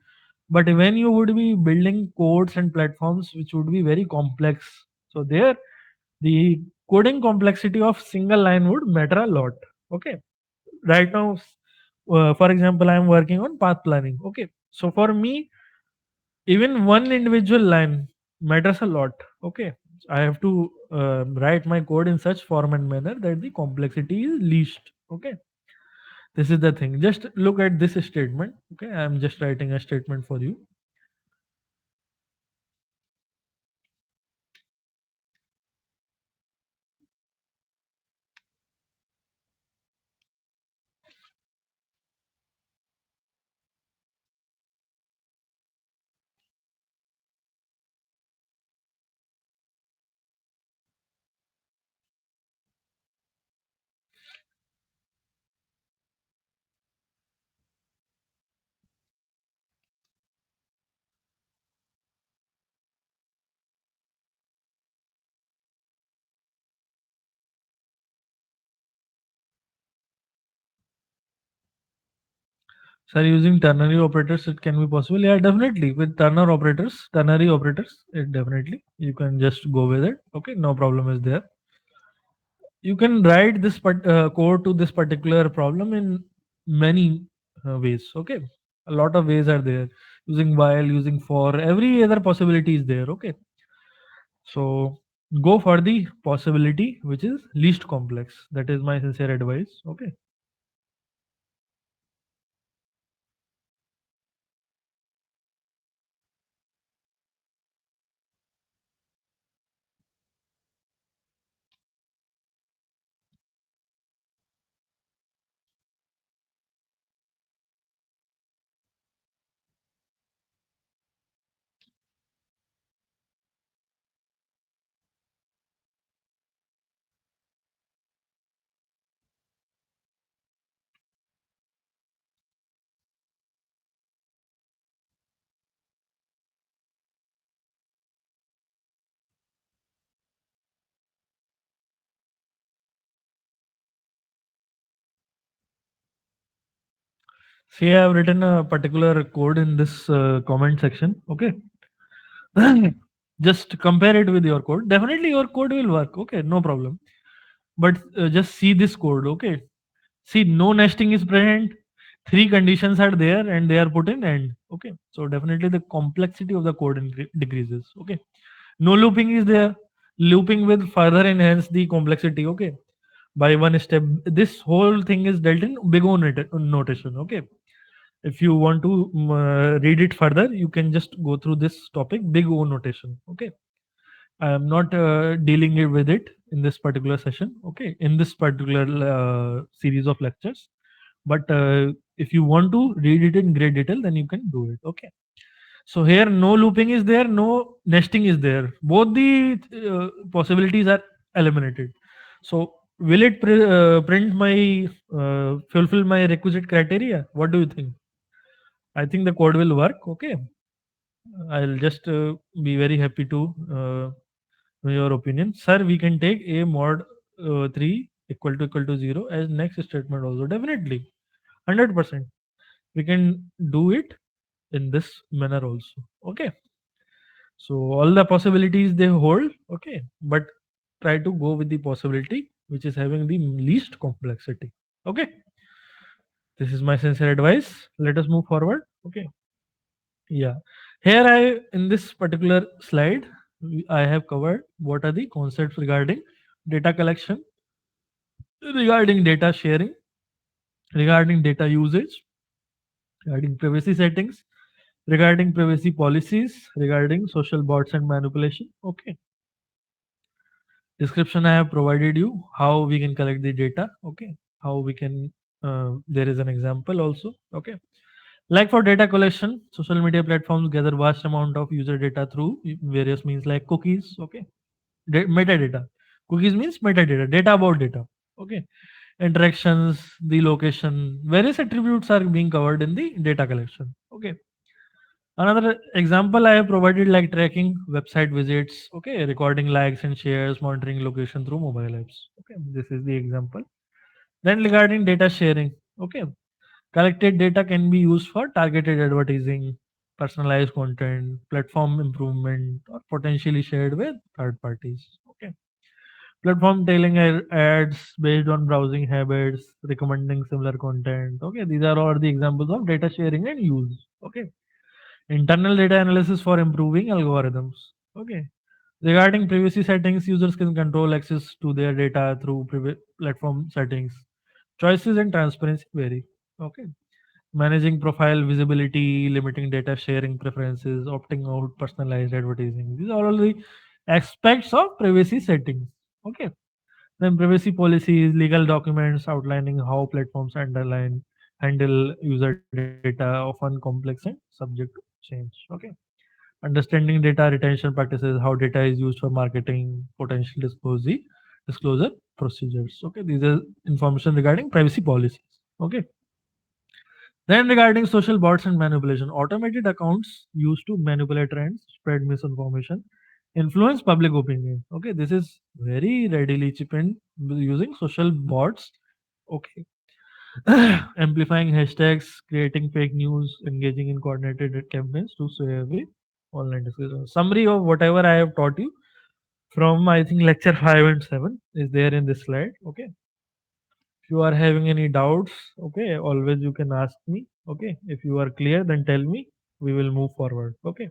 But when you would be building codes and platforms which would be very complex, so there the coding complexity of single line would matter a lot. Okay, right now, for example, I am working on path planning. Okay, so for me, even one individual line matters a lot. Okay, I have to write my code in such form and manner that the complexity is least. Okay, this is the thing. Just look at this statement. Okay, I am just writing a statement for you. So using ternary operators, it can be possible. Yeah, definitely with ternary operators, it definitely you can just go with it. Okay, no problem is there. You can write this code to this particular problem in many ways. Okay, a lot of ways are there, using while, using for, every other possibility is there. Okay, so go for the possibility which is least complex. That is my sincere advice. Okay. See, I have written a particular code in this comment section. Okay. Just compare it with your code. Definitely your code will work. Okay, no problem. But just see this code. Okay, see, no nesting is present. Three conditions are there and they are put in end. Okay, so definitely the complexity of the code decreases. Okay, no looping is there. Looping will further enhance the complexity. Okay, by one step. This whole thing is dealt in big O notation. Okay, If you want to read it further, you can just go through this topic, big O notation. Okay, I am not dealing it with it in this particular session. Okay, in this particular series of lectures, but if you want to read it in great detail, then you can do it. Okay, so here no looping is there, no nesting is there, both the possibilities are eliminated. So will it print my fulfill my requisite criteria? What do you think? I think the code will work. Okay, I'll just be very happy to know your opinion. Sir, we can take a mod 3 equal to 0 as next statement also. Definitely, 100%. We can do it in this manner also. Okay. So all the possibilities they hold. Okay. But try to go with the possibility which is having the least complexity. Okay. This is my sincere advice. Let us move forward. Okay. Yeah. Here I in this particular slide I have covered what are the concepts regarding data collection, regarding data sharing, regarding data usage, regarding privacy settings, regarding privacy policies, regarding social bots and manipulation. Okay. Description I have provided you how we can collect the data. Okay. How we can there is an example also. Okay. Like for data collection, social media platforms gather vast amount of user data through various means like cookies. Okay. Metadata. Cookies means metadata, data about data. Okay. Interactions, the location, various attributes are being covered in the data collection. Okay. Another example I have provided like tracking website visits, okay, recording likes and shares, monitoring location through mobile apps. Okay, this is the example. Then regarding data sharing, okay, collected data can be used for targeted advertising, personalized content, platform improvement, or potentially shared with third parties. Okay, platform tailing ads based on browsing habits, recommending similar content. Okay, these are all the examples of data sharing and use. Okay, internal data analysis for improving algorithms. Okay. Regarding privacy settings, users can control access to their data through platform settings. Choices and transparency vary. Okay. Managing profile visibility, limiting data sharing preferences, opting out personalized advertising. These are all the aspects of privacy settings. Okay. Then privacy policies, legal documents outlining how platforms handle user data, often complex and subject to change. Okay. Understanding data retention practices, how data is used for marketing, potential disclosure procedures. Okay, these are information regarding privacy policies. Okay. Then regarding social bots and manipulation, automated accounts used to manipulate trends, spread misinformation, influence public opinion. Okay, this is very readily cheapened using social bots. Okay, amplifying hashtags, creating fake news, engaging in coordinated campaigns to sway the online discussion. Summary of whatever I have taught you from I think lecture 5 and 7 is there in this slide. Okay. If you are having any doubts, okay, always you can ask me. Okay. If you are clear, then tell me. We will move forward. Okay.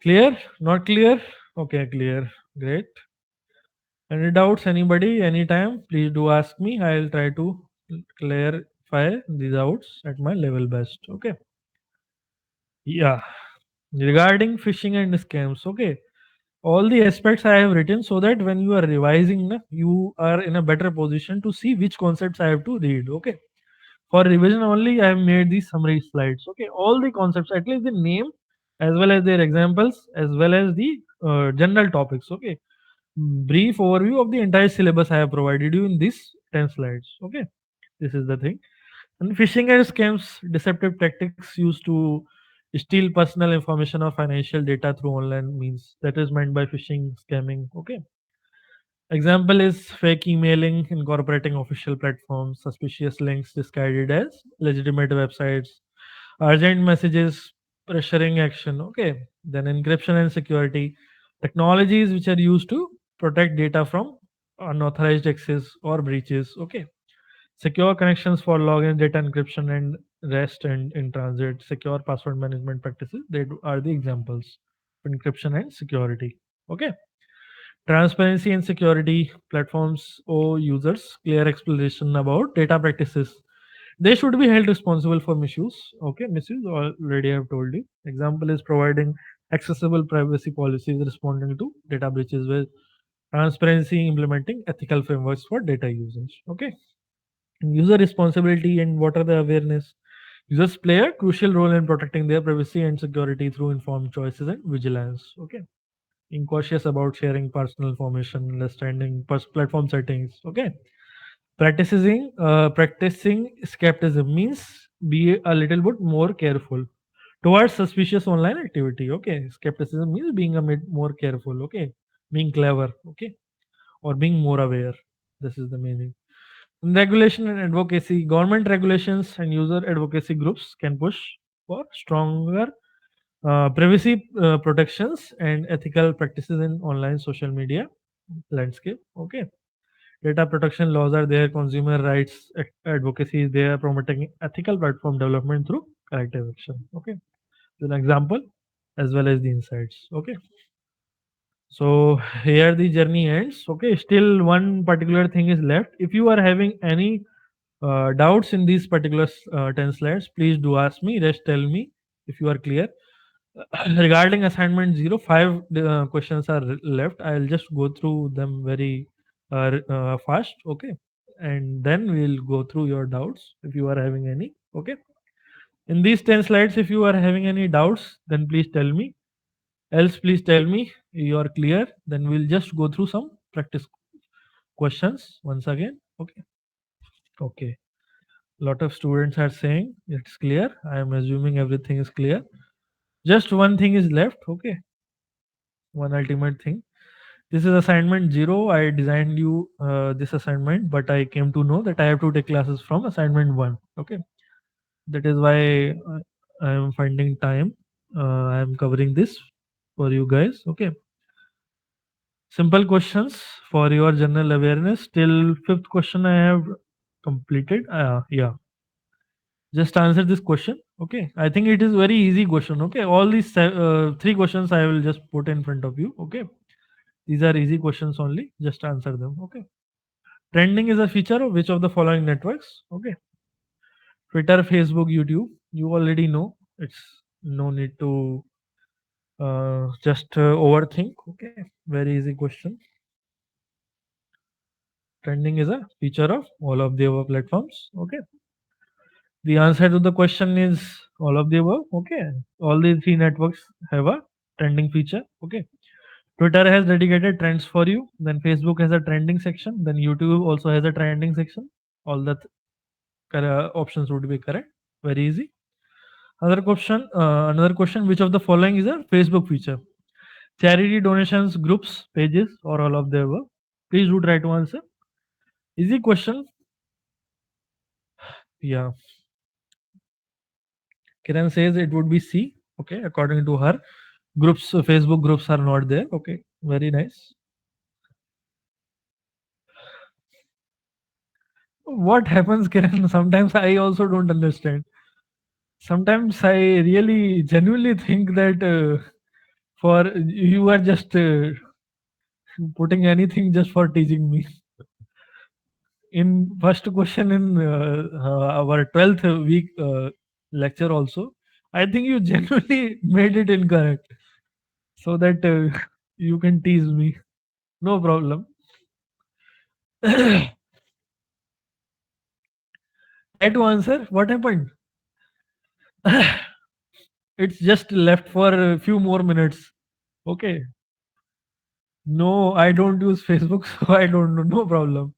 Clear? Not clear? Okay, clear. Great. Any doubts, anybody, anytime, please do ask me. I'll try to clarify the doubts at my level best. Okay. Yeah. Regarding phishing and scams, okay. All the aspects I have written so that when you are revising, na, you are in a better position to see which concepts I have to read. Okay. For revision only, I have made these summary slides. Okay. All the concepts, at least the name, as well as their examples, as well as the general topics. Okay. Brief overview of the entire syllabus I have provided you in these 10 slides. Okay. This is the thing. And phishing and scams, deceptive tactics used to steal personal information or financial data through online means. That is meant by phishing, scamming. Okay. Example is fake emailing, incorporating official platforms, suspicious links disguised as legitimate websites, urgent messages, pressuring action. Okay. Then encryption and security, technologies which are used to protect data from unauthorized access or breaches. Okay. Secure connections for login, data encryption, and rest and in transit. Secure password management practices. Are the examples of encryption and security. Okay. Transparency and security platforms owe users clear explanation about data practices. They should be held responsible for misuse. Okay, misuse already I have told you. Example is providing accessible privacy policies responding to data breaches with transparency implementing ethical frameworks for data usage. Okay, user responsibility and what are the awareness. Users play a crucial role in protecting their privacy and security through informed choices and vigilance. Okay, being cautious about sharing personal information, understanding platform settings. Okay, practicing skepticism means be a little bit more careful towards suspicious online activity. Okay, skepticism means being a bit more careful. Okay, being clever. Okay, or being more aware. This is the meaning. Regulation and advocacy, government regulations and user advocacy groups can push for stronger privacy protections and ethical practices in online social media landscape. Okay, data protection laws are there, consumer rights advocacy is there, promoting ethical platform development through corrective action. Okay, so an example as well as the insights. Okay, so here the journey ends. Okay, still one particular thing is left. If you are having any doubts in these particular 10 slides, please do ask me. Just tell me if you are clear. Regarding assignment 05, questions are left. I'll just go through them very fast. Okay, and then we'll go through your doubts if you are having any. Okay, in these 10 slides, if you are having any doubts, then please tell me. Else, please tell me you are clear. Then we'll just go through some practice questions once again. Okay. Okay. Lot of students are saying it's clear. I am assuming everything is clear. Just one thing is left. Okay. One ultimate thing. This is assignment 0. I designed you this assignment, but I came to know that I have to take classes from assignment 1. Okay. That is why I am finding time. I am covering this for you guys. Okay. Simple questions for your general awareness. Till fifth question I have completed. Yeah, just answer this question. Okay, I think it is very easy question. Okay, all these three questions I will just put in front of you. Okay, these are easy questions only. Just answer them. Okay. Trending is a feature of which of the following networks? Okay, Twitter, Facebook, YouTube. You already know. It's no need to just overthink. Okay, very easy question. Trending is a feature of all of the above platforms. Okay. The answer to the question is all of the above. Okay. All the three networks have a trending feature. Okay. Twitter has dedicated trends for you. Then Facebook has a trending section. Then YouTube also has a trending section. All the options would be correct. Very easy. Another question. Which of the following is a Facebook feature? Charity donations, groups, pages, or all of the above? Please do try to answer. Easy question. Yeah. Kiran says it would be C. Okay, according to her. Groups, Facebook groups are not there. Okay, very nice. What happens, Kiran? Sometimes I also don't understand. Sometimes I really genuinely think that for you are just putting anything just for teaching me. In first question in our 12th week lecture also, I think you genuinely made it incorrect so that you can tease me. No problem. Try to answer. What happened? It's just left for a few more minutes. Okay. No, I don't use Facebook, so I don't know. No problem.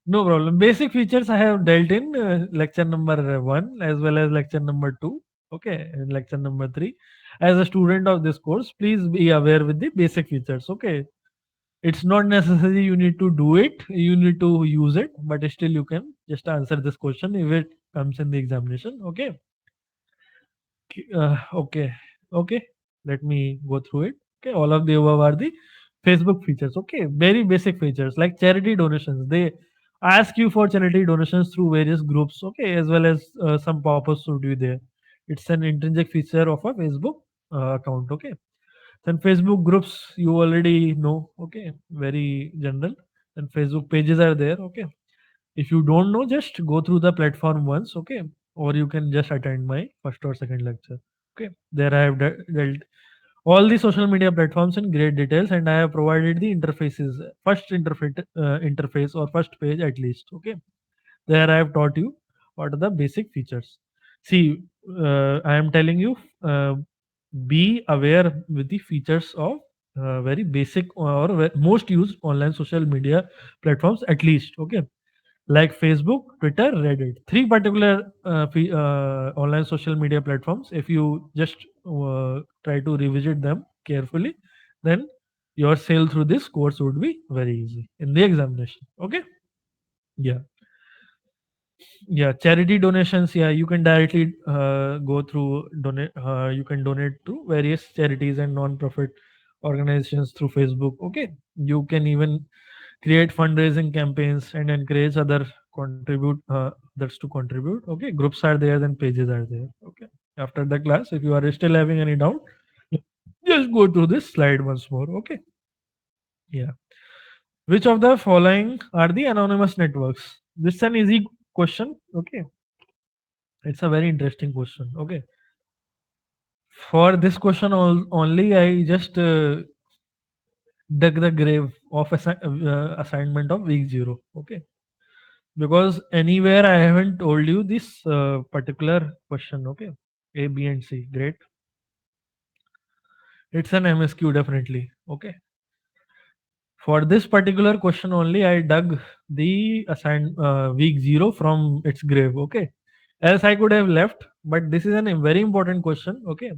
No problem. Basic features I have dealt in lecture number 1 as well as lecture number 2. Okay. And lecture number 3. As a student of this course, please be aware with the basic features. Okay. It's not necessary you need to do it. You need to use it, but still you can just answer this question if it comes in the examination. Okay. Okay. Okay. Let me go through it. Okay. All of the above are the Facebook features. Okay. Very basic features like charity donations. They ask you for charity donations through various groups. Okay. As well as some pop-ups should be there. It's an intrinsic feature of a Facebook account. Okay. Then Facebook groups, you already know, okay, very general. Then Facebook pages are there, okay. If you don't know, just go through the platform once, okay, or you can just attend my first or second lecture, okay. There I have dealt all the social media platforms in great details, and I have provided the interfaces, first interface or first page at least, okay. There I have taught you what are the basic features. See, I am telling you, uh, be aware with the features of very basic or most used online social media platforms at least, okay, like Facebook, Twitter, Reddit. Three particular online social media platforms. If you just try to revisit them carefully, then your sail through this course would be very easy in the examination. Okay. Yeah. Yeah, charity donations. Yeah, you can directly go through donate. You can donate to various charities and non-profit organizations through Facebook. Okay, you can even create fundraising campaigns and encourage others to contribute. Okay, groups are there, then pages are there. Okay, after the class, if you are still having any doubt, just go through this slide once more. Okay, yeah. Which of the following are the anonymous networks? This is an easy question. Okay, it's a very interesting question. Okay, for this question only, I just dug the grave of assignment of week zero. Okay, because anywhere I haven't told you this particular question. Okay, A, B, and C. Great, it's an MSQ definitely. Okay, for this particular question only, I dug the assigned week zero from its grave. Okay, else I could have left, but this is a very important question. Okay,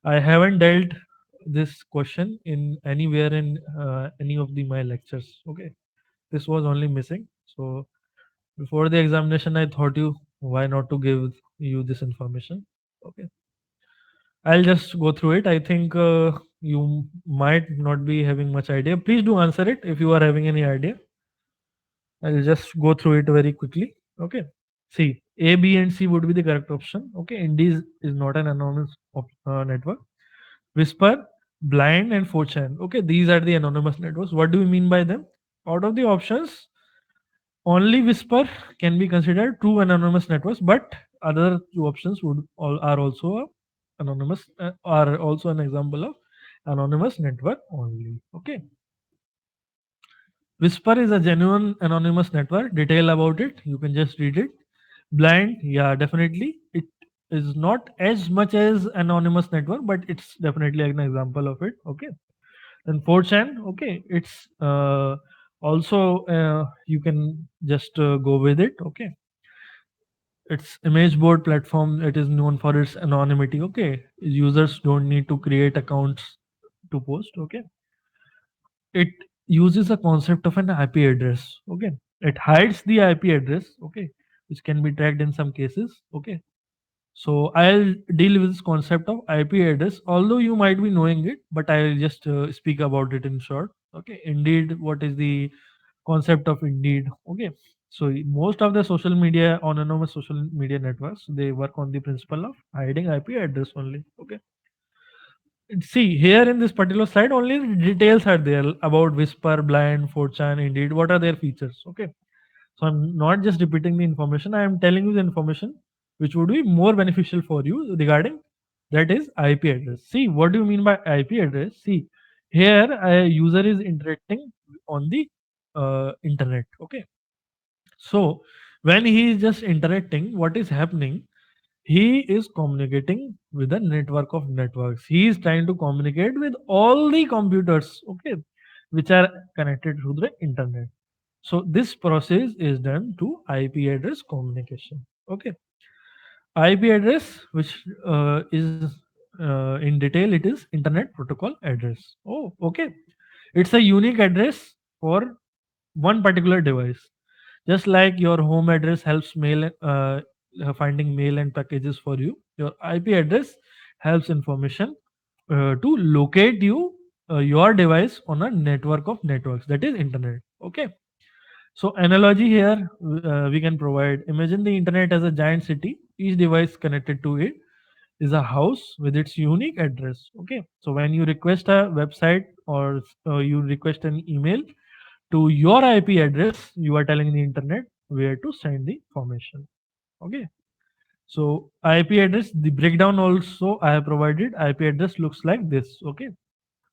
I haven't dealt this question in anywhere in any of the my lectures. Okay, this was only missing. So before the examination, I thought you why not to give you this information. Okay, I'll just go through it. I think you might not be having much idea. Please do answer it if you are having any idea. I'll just go through it very quickly. Okay. See, A, B, and C would be the correct option. Okay. Indies is not an anonymous network. Whisper, Blind, and 4chan. Okay, these are the anonymous networks. What do we mean by them? Out of the options, only Whisper can be considered true anonymous networks, but other two options are also anonymous, are also an example of anonymous network only. Okay, Whisper is a genuine anonymous network. Detail about it, you can just read it. Blind, yeah, definitely. It is not as much as anonymous network, but it's definitely an example of it. Okay. And 4chan, okay, it's also you can just go with it. Okay. It's image board platform. It is known for its anonymity. Okay. Users don't need to create accounts to post. Okay. It uses a concept of an IP address. Okay. It hides the IP address. Okay. Which can be tracked in some cases. Okay. So I'll deal with this concept of IP address, although you might be knowing it, but I'll just speak about it in short. Okay. Indeed, what is the concept of Indeed? Okay. So most of the social media, anonymous social media networks, they work on the principle of hiding IP address only. Okay. See here in this particular slide, only the details are there about Whisper, Blind, 4chan, Indeed. What are their features? Okay. So I'm not just repeating the information, I am telling you the information which would be more beneficial for you regarding that is IP address. See, what do you mean by IP address? See, here a user is interacting on the internet. Okay. So when he is just interacting, what is happening? He is communicating with a network of networks. He is trying to communicate with all the computers, okay, which are connected through the internet. So this process is done to IP address communication. Okay, IP address, which is in detail, it is Internet Protocol address. Oh, okay. It's a unique address for one particular device. Just like your home address helps finding mail and packages for you, your IP address helps information to locate your device on a network of networks, that is internet. Okay. So analogy here we can provide. Imagine the internet as a giant city. Each device connected to it is a house with its unique address. Okay, so when you request a website or you request an email to your IP address, you are telling the internet where to send the information. Okay, so IP address, the breakdown also I have provided. IP address looks like this. Okay,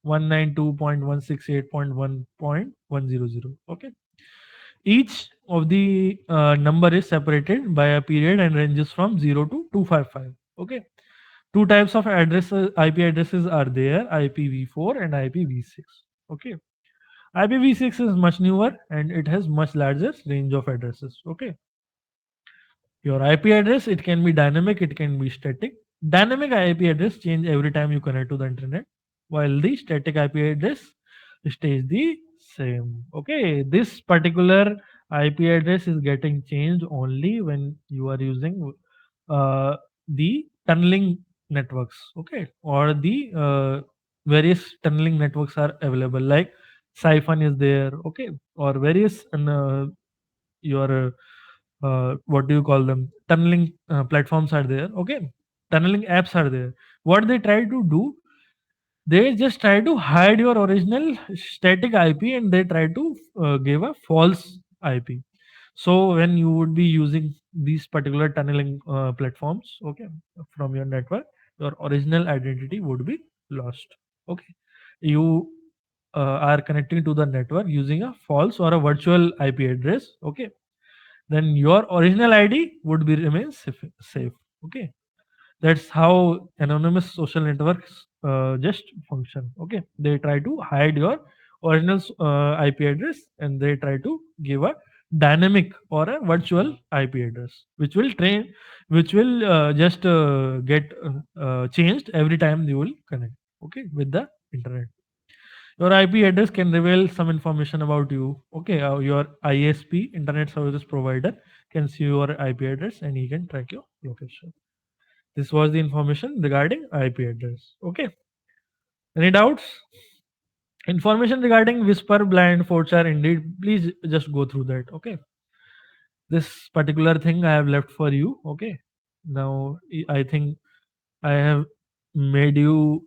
192.168.1.100. Okay, each of the number is separated by a period and ranges from 0 to 255. Okay, two types of addresses, IP addresses are there: IPv4 and IPv6. Okay, IPv6 is much newer and it has much larger range of addresses. Okay, your IP address, it can be dynamic, it can be static. Dynamic IP address change every time you connect to the internet, while the static IP address stays the same. Okay, this particular IP address is getting changed only when you are using the tunneling networks. Okay, or the various tunneling networks are available, like Siphon is there. Okay, or various your what do you call them, tunneling platforms are there. Okay, tunneling apps are there. What they try to do, they just try to hide your original static IP and they try to give a false IP. So when you would be using these particular tunneling platforms, okay, from your network, your original identity would be lost. Okay, you are connecting to the network using a false or a virtual IP address. Okay, then your original ID would be remain safe. Okay, that's how anonymous social networks just function. Okay, they try to hide your original IP address and they try to give a dynamic or a virtual IP address, which will just get changed every time you will connect. Okay, with the internet. Your IP address can reveal some information about you. Okay, your ISP, Internet Services Provider, can see your IP address and he can track your location. This was the information regarding IP address. Okay, any doubts? Information regarding Whisper, Blind, Forchar, Indeed, please just go through that. Okay, this particular thing I have left for you. Okay, now I think I have made you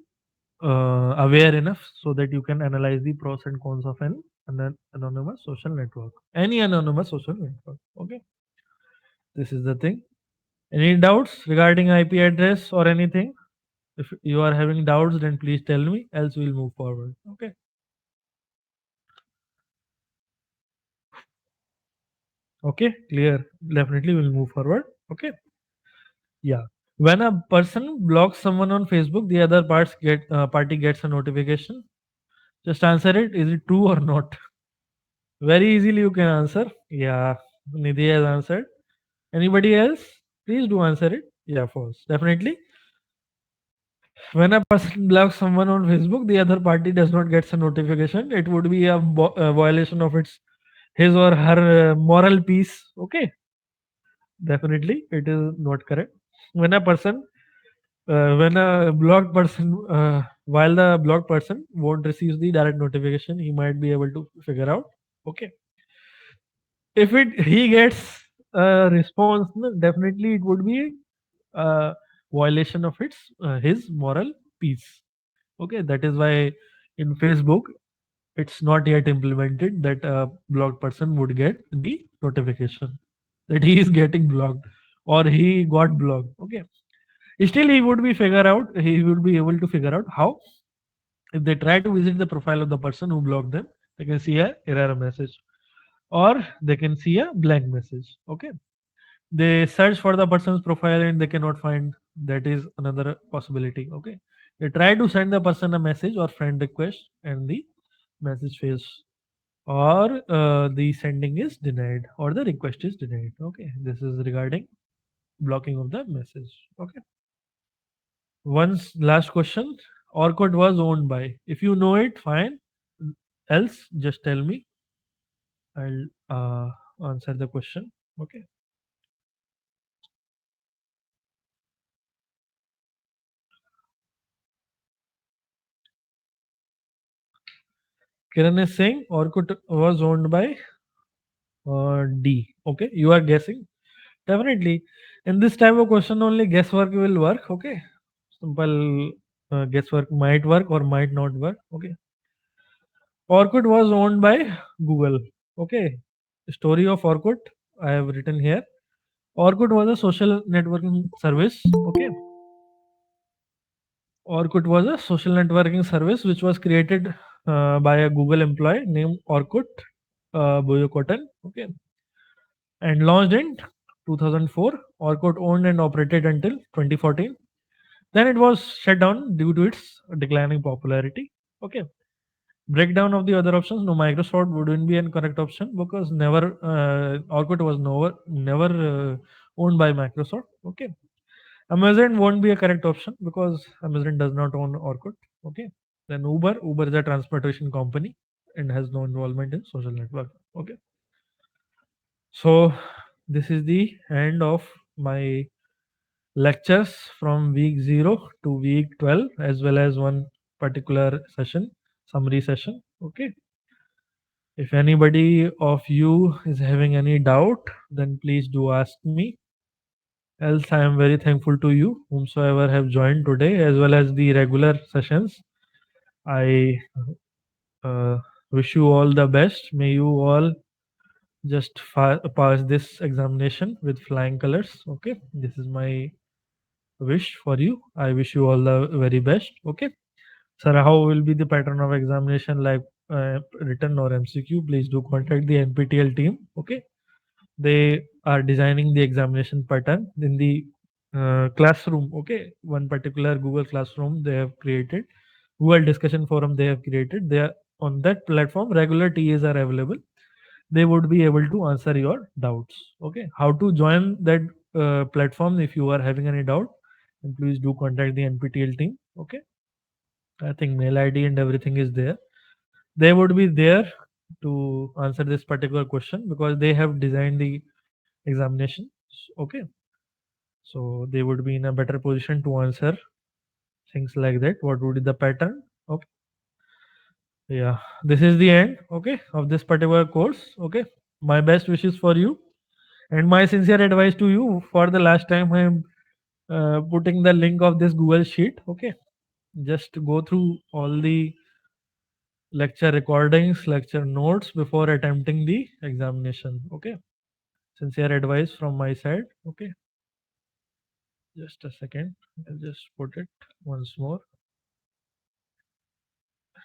aware enough so that you can analyze the pros and cons of an anonymous social network, any anonymous social network. Okay, this is the thing. Any doubts regarding IP address or anything? If you are having doubts, then please tell me, else we'll move forward. Okay. Okay, clear. Definitely we'll move forward. Okay. Yeah. When a person blocks someone on Facebook, the other party gets a notification. Just answer it. Is it true or not? Very easily you can answer. Yeah. Nidhi has answered. Anybody else? Please do answer it. Yeah, false. Definitely. When a person blocks someone on Facebook, the other party does not get a notification. It would be a violation of its his or her moral peace. Okay, definitely it is not correct. When a person, when a blocked person, while the blocked person won't receive the direct notification, he might be able to figure out. Okay, if it he gets a response, no, definitely it would be a violation of its his moral peace. Okay, that is why in Facebook it's not yet implemented that a blocked person would get the notification that he is getting blocked or he got blocked. Okay, still he would be able to figure out how. If they try to visit the profile of the person who blocked them, they can see a error message or they can see a blank message. Okay, they search for the person's profile and they cannot find. That is another possibility. Okay, they try to send the person a message or friend request and the message fails, or the sending is denied or the request is denied. Okay, this is regarding blocking of the message. Okay, once last question. Orkut was owned by, if you know it, fine, else just tell me. I'll answer the question. Okay, Kiran is saying Orkut was owned by D. Okay, you are guessing. Definitely in this type of question only guesswork will work. Okay, simple guesswork, might work or might not work. Okay. Orkut was owned by Google. Okay. Story of Orkut I have written here. Orkut was a social networking service. Okay. Orkut was a social networking service which was created by a Google employee named Orkut Boyokotan. Okay. And launched in 2004. Orkut owned and operated until 2014. Then it was shut down due to its declining popularity. Okay. Breakdown of the other options. No, Microsoft wouldn't be a correct option because never Orkut was never owned by Microsoft. Okay. Amazon won't be a correct option because Amazon does not own Orkut. Okay. Then Uber is a transportation company and has no involvement in social network. Okay. So this is the end of my lectures from week 0 to week 12, as well as one particular session, summary session. Okay. If anybody of you is having any doubt, then please do ask me. Else, I am very thankful to you, whomsoever have joined today, as well as the regular sessions. I uh, wish you all the best. May you all just pass this examination with flying colors. Okay, this is my wish for you. I wish you all the very best. Okay, sir, how will be the pattern of examination, like written or MCQ? Please do contact the NPTEL team. Okay, they are designing the examination pattern in the classroom. Okay, one particular Google Classroom they have created, Google discussion forum they have created. They are on that platform. Regular TAs are available. They would be able to answer your doubts. Okay, how to join that platform? If you are having any doubt, then please do contact the NPTEL team. Okay, I think mail ID and everything is there. They would be there to answer this particular question because they have designed the examination. Okay, so they would be in a better position to answer things like that. What would be the pattern? Okay, yeah, this is the end. Okay, of this particular course. Okay, my best wishes for you and my sincere advice to you. For the last time, I am putting the link of this Google Sheet. Okay, just go through all the lecture recordings, lecture notes before attempting the examination. Okay, sincere advice from my side. Okay, just a second. I'll just put it once more.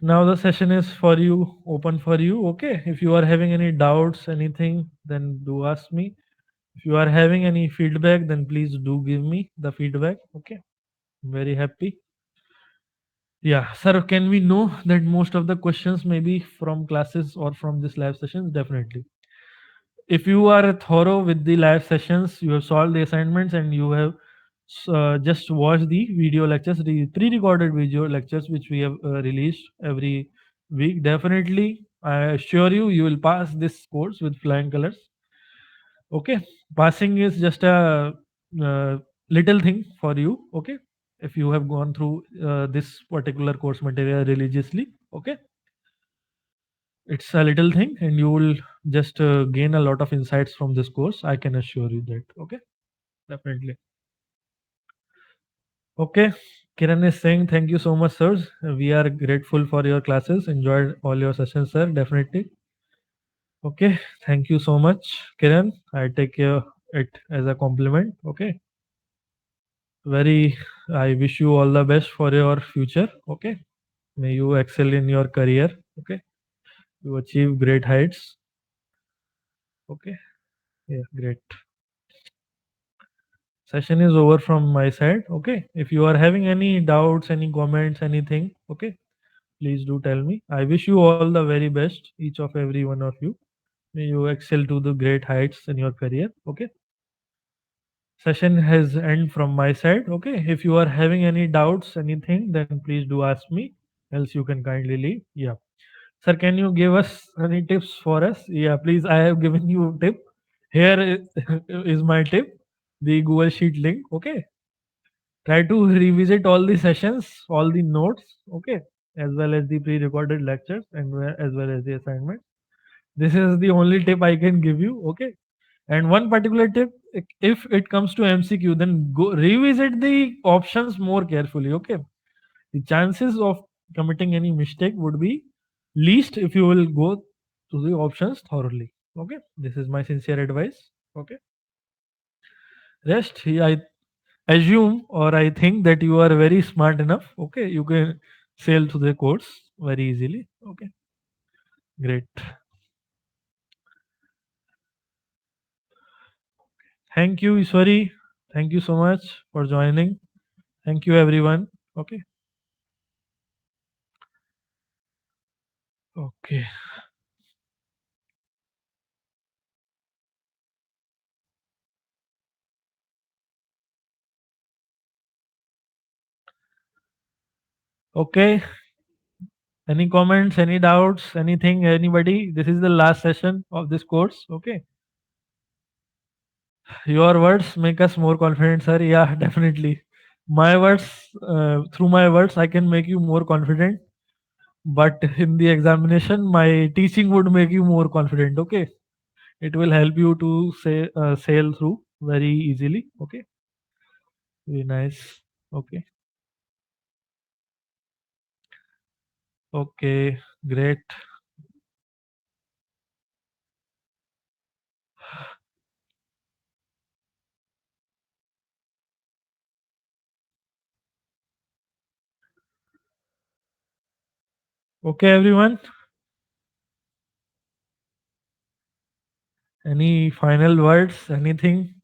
Now the session is for you, open for you. Okay, if you are having any doubts, anything, then do ask me. If you are having any feedback, then please do give me the feedback. Okay, I'm very happy. Yeah, sir, can we know that most of the questions may be from classes or from this live sessions? Definitely. If you are thorough with the live sessions, you have solved the assignments, and you have just watched the video lectures, the pre-recorded video lectures which we have released every week, definitely I assure you, you will pass this course with flying colors. Okay, passing is just a uh, little thing for you. Okay, if you have gone through this particular course material religiously. Okay, it's a little thing, and you will just gain a lot of insights from this course. I can assure you that. Okay, definitely. Okay, Kiran is saying thank you so much, sirs. We are grateful for your classes. Enjoyed all your sessions, sir. Definitely. Okay, thank you so much, Kiran. I take it as a compliment. Okay, very. I wish you all the best for your future. Okay, may you excel in your career. Okay, you achieve great heights. Okay, yeah, great. Session is over from my side. Okay, if you are having any doubts, any comments, anything, okay, please do tell me. I wish you all the very best, each of every one of you. May you excel to the great heights in your career. Okay, session has end from my side. Okay, if you are having any doubts, anything, then please do ask me, else you can kindly leave. Yeah, sir, can you give us any tips for us? Yeah, please, I have given you tip. Here is my tip, the Google Sheet link. Okay, try to revisit all the sessions, all the notes. Okay, as well as the pre-recorded lectures, and as well as the assignment. This is the only tip I can give you. Okay, And one particular tip, if it comes to MCQ, then go revisit the options more carefully. Okay, the chances of committing any mistake would be least if you will go to the options thoroughly. Okay, this is my sincere advice. Okay, rest, I assume or I think that you are very smart enough. Okay, you can sail through the course very easily. Okay, great. Thank you, Iswari. Thank you so much for joining. Thank you, everyone. Okay, okay, okay. Any comments, any doubts, anything, anybody? This is the last session of this course. Okay. Your words make us more confident, sir. Yeah, definitely. My words, through my words, I can make you more confident. But in the examination, my teaching would make you more confident. Okay. It will help you to say sail through very easily. Okay. Very nice. Okay. Okay. Great. Okay, everyone. Any final words? Anything?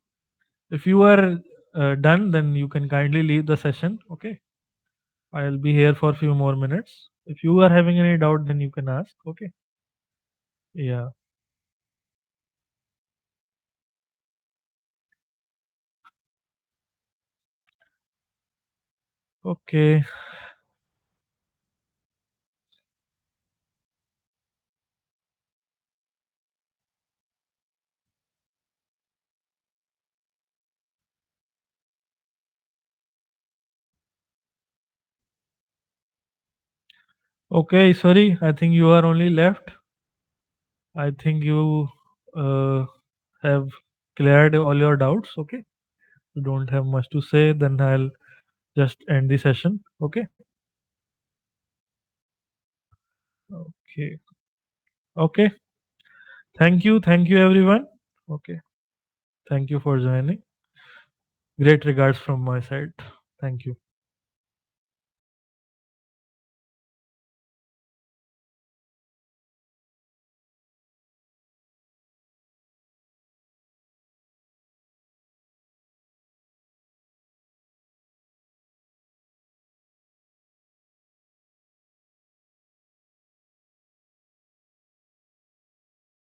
If you are done, then you can kindly leave the session. Okay. I'll be here for a few more minutes. If you are having any doubt, then you can ask. Okay. Yeah. Okay. Okay. Sorry. I think you are only left. I think you uh, have cleared all your doubts. Okay. You don't have much to say. Then I'll just end the session. Okay. Okay. Okay. Thank you. Thank you, everyone. Okay. Thank you for joining. Great regards from my side. Thank you.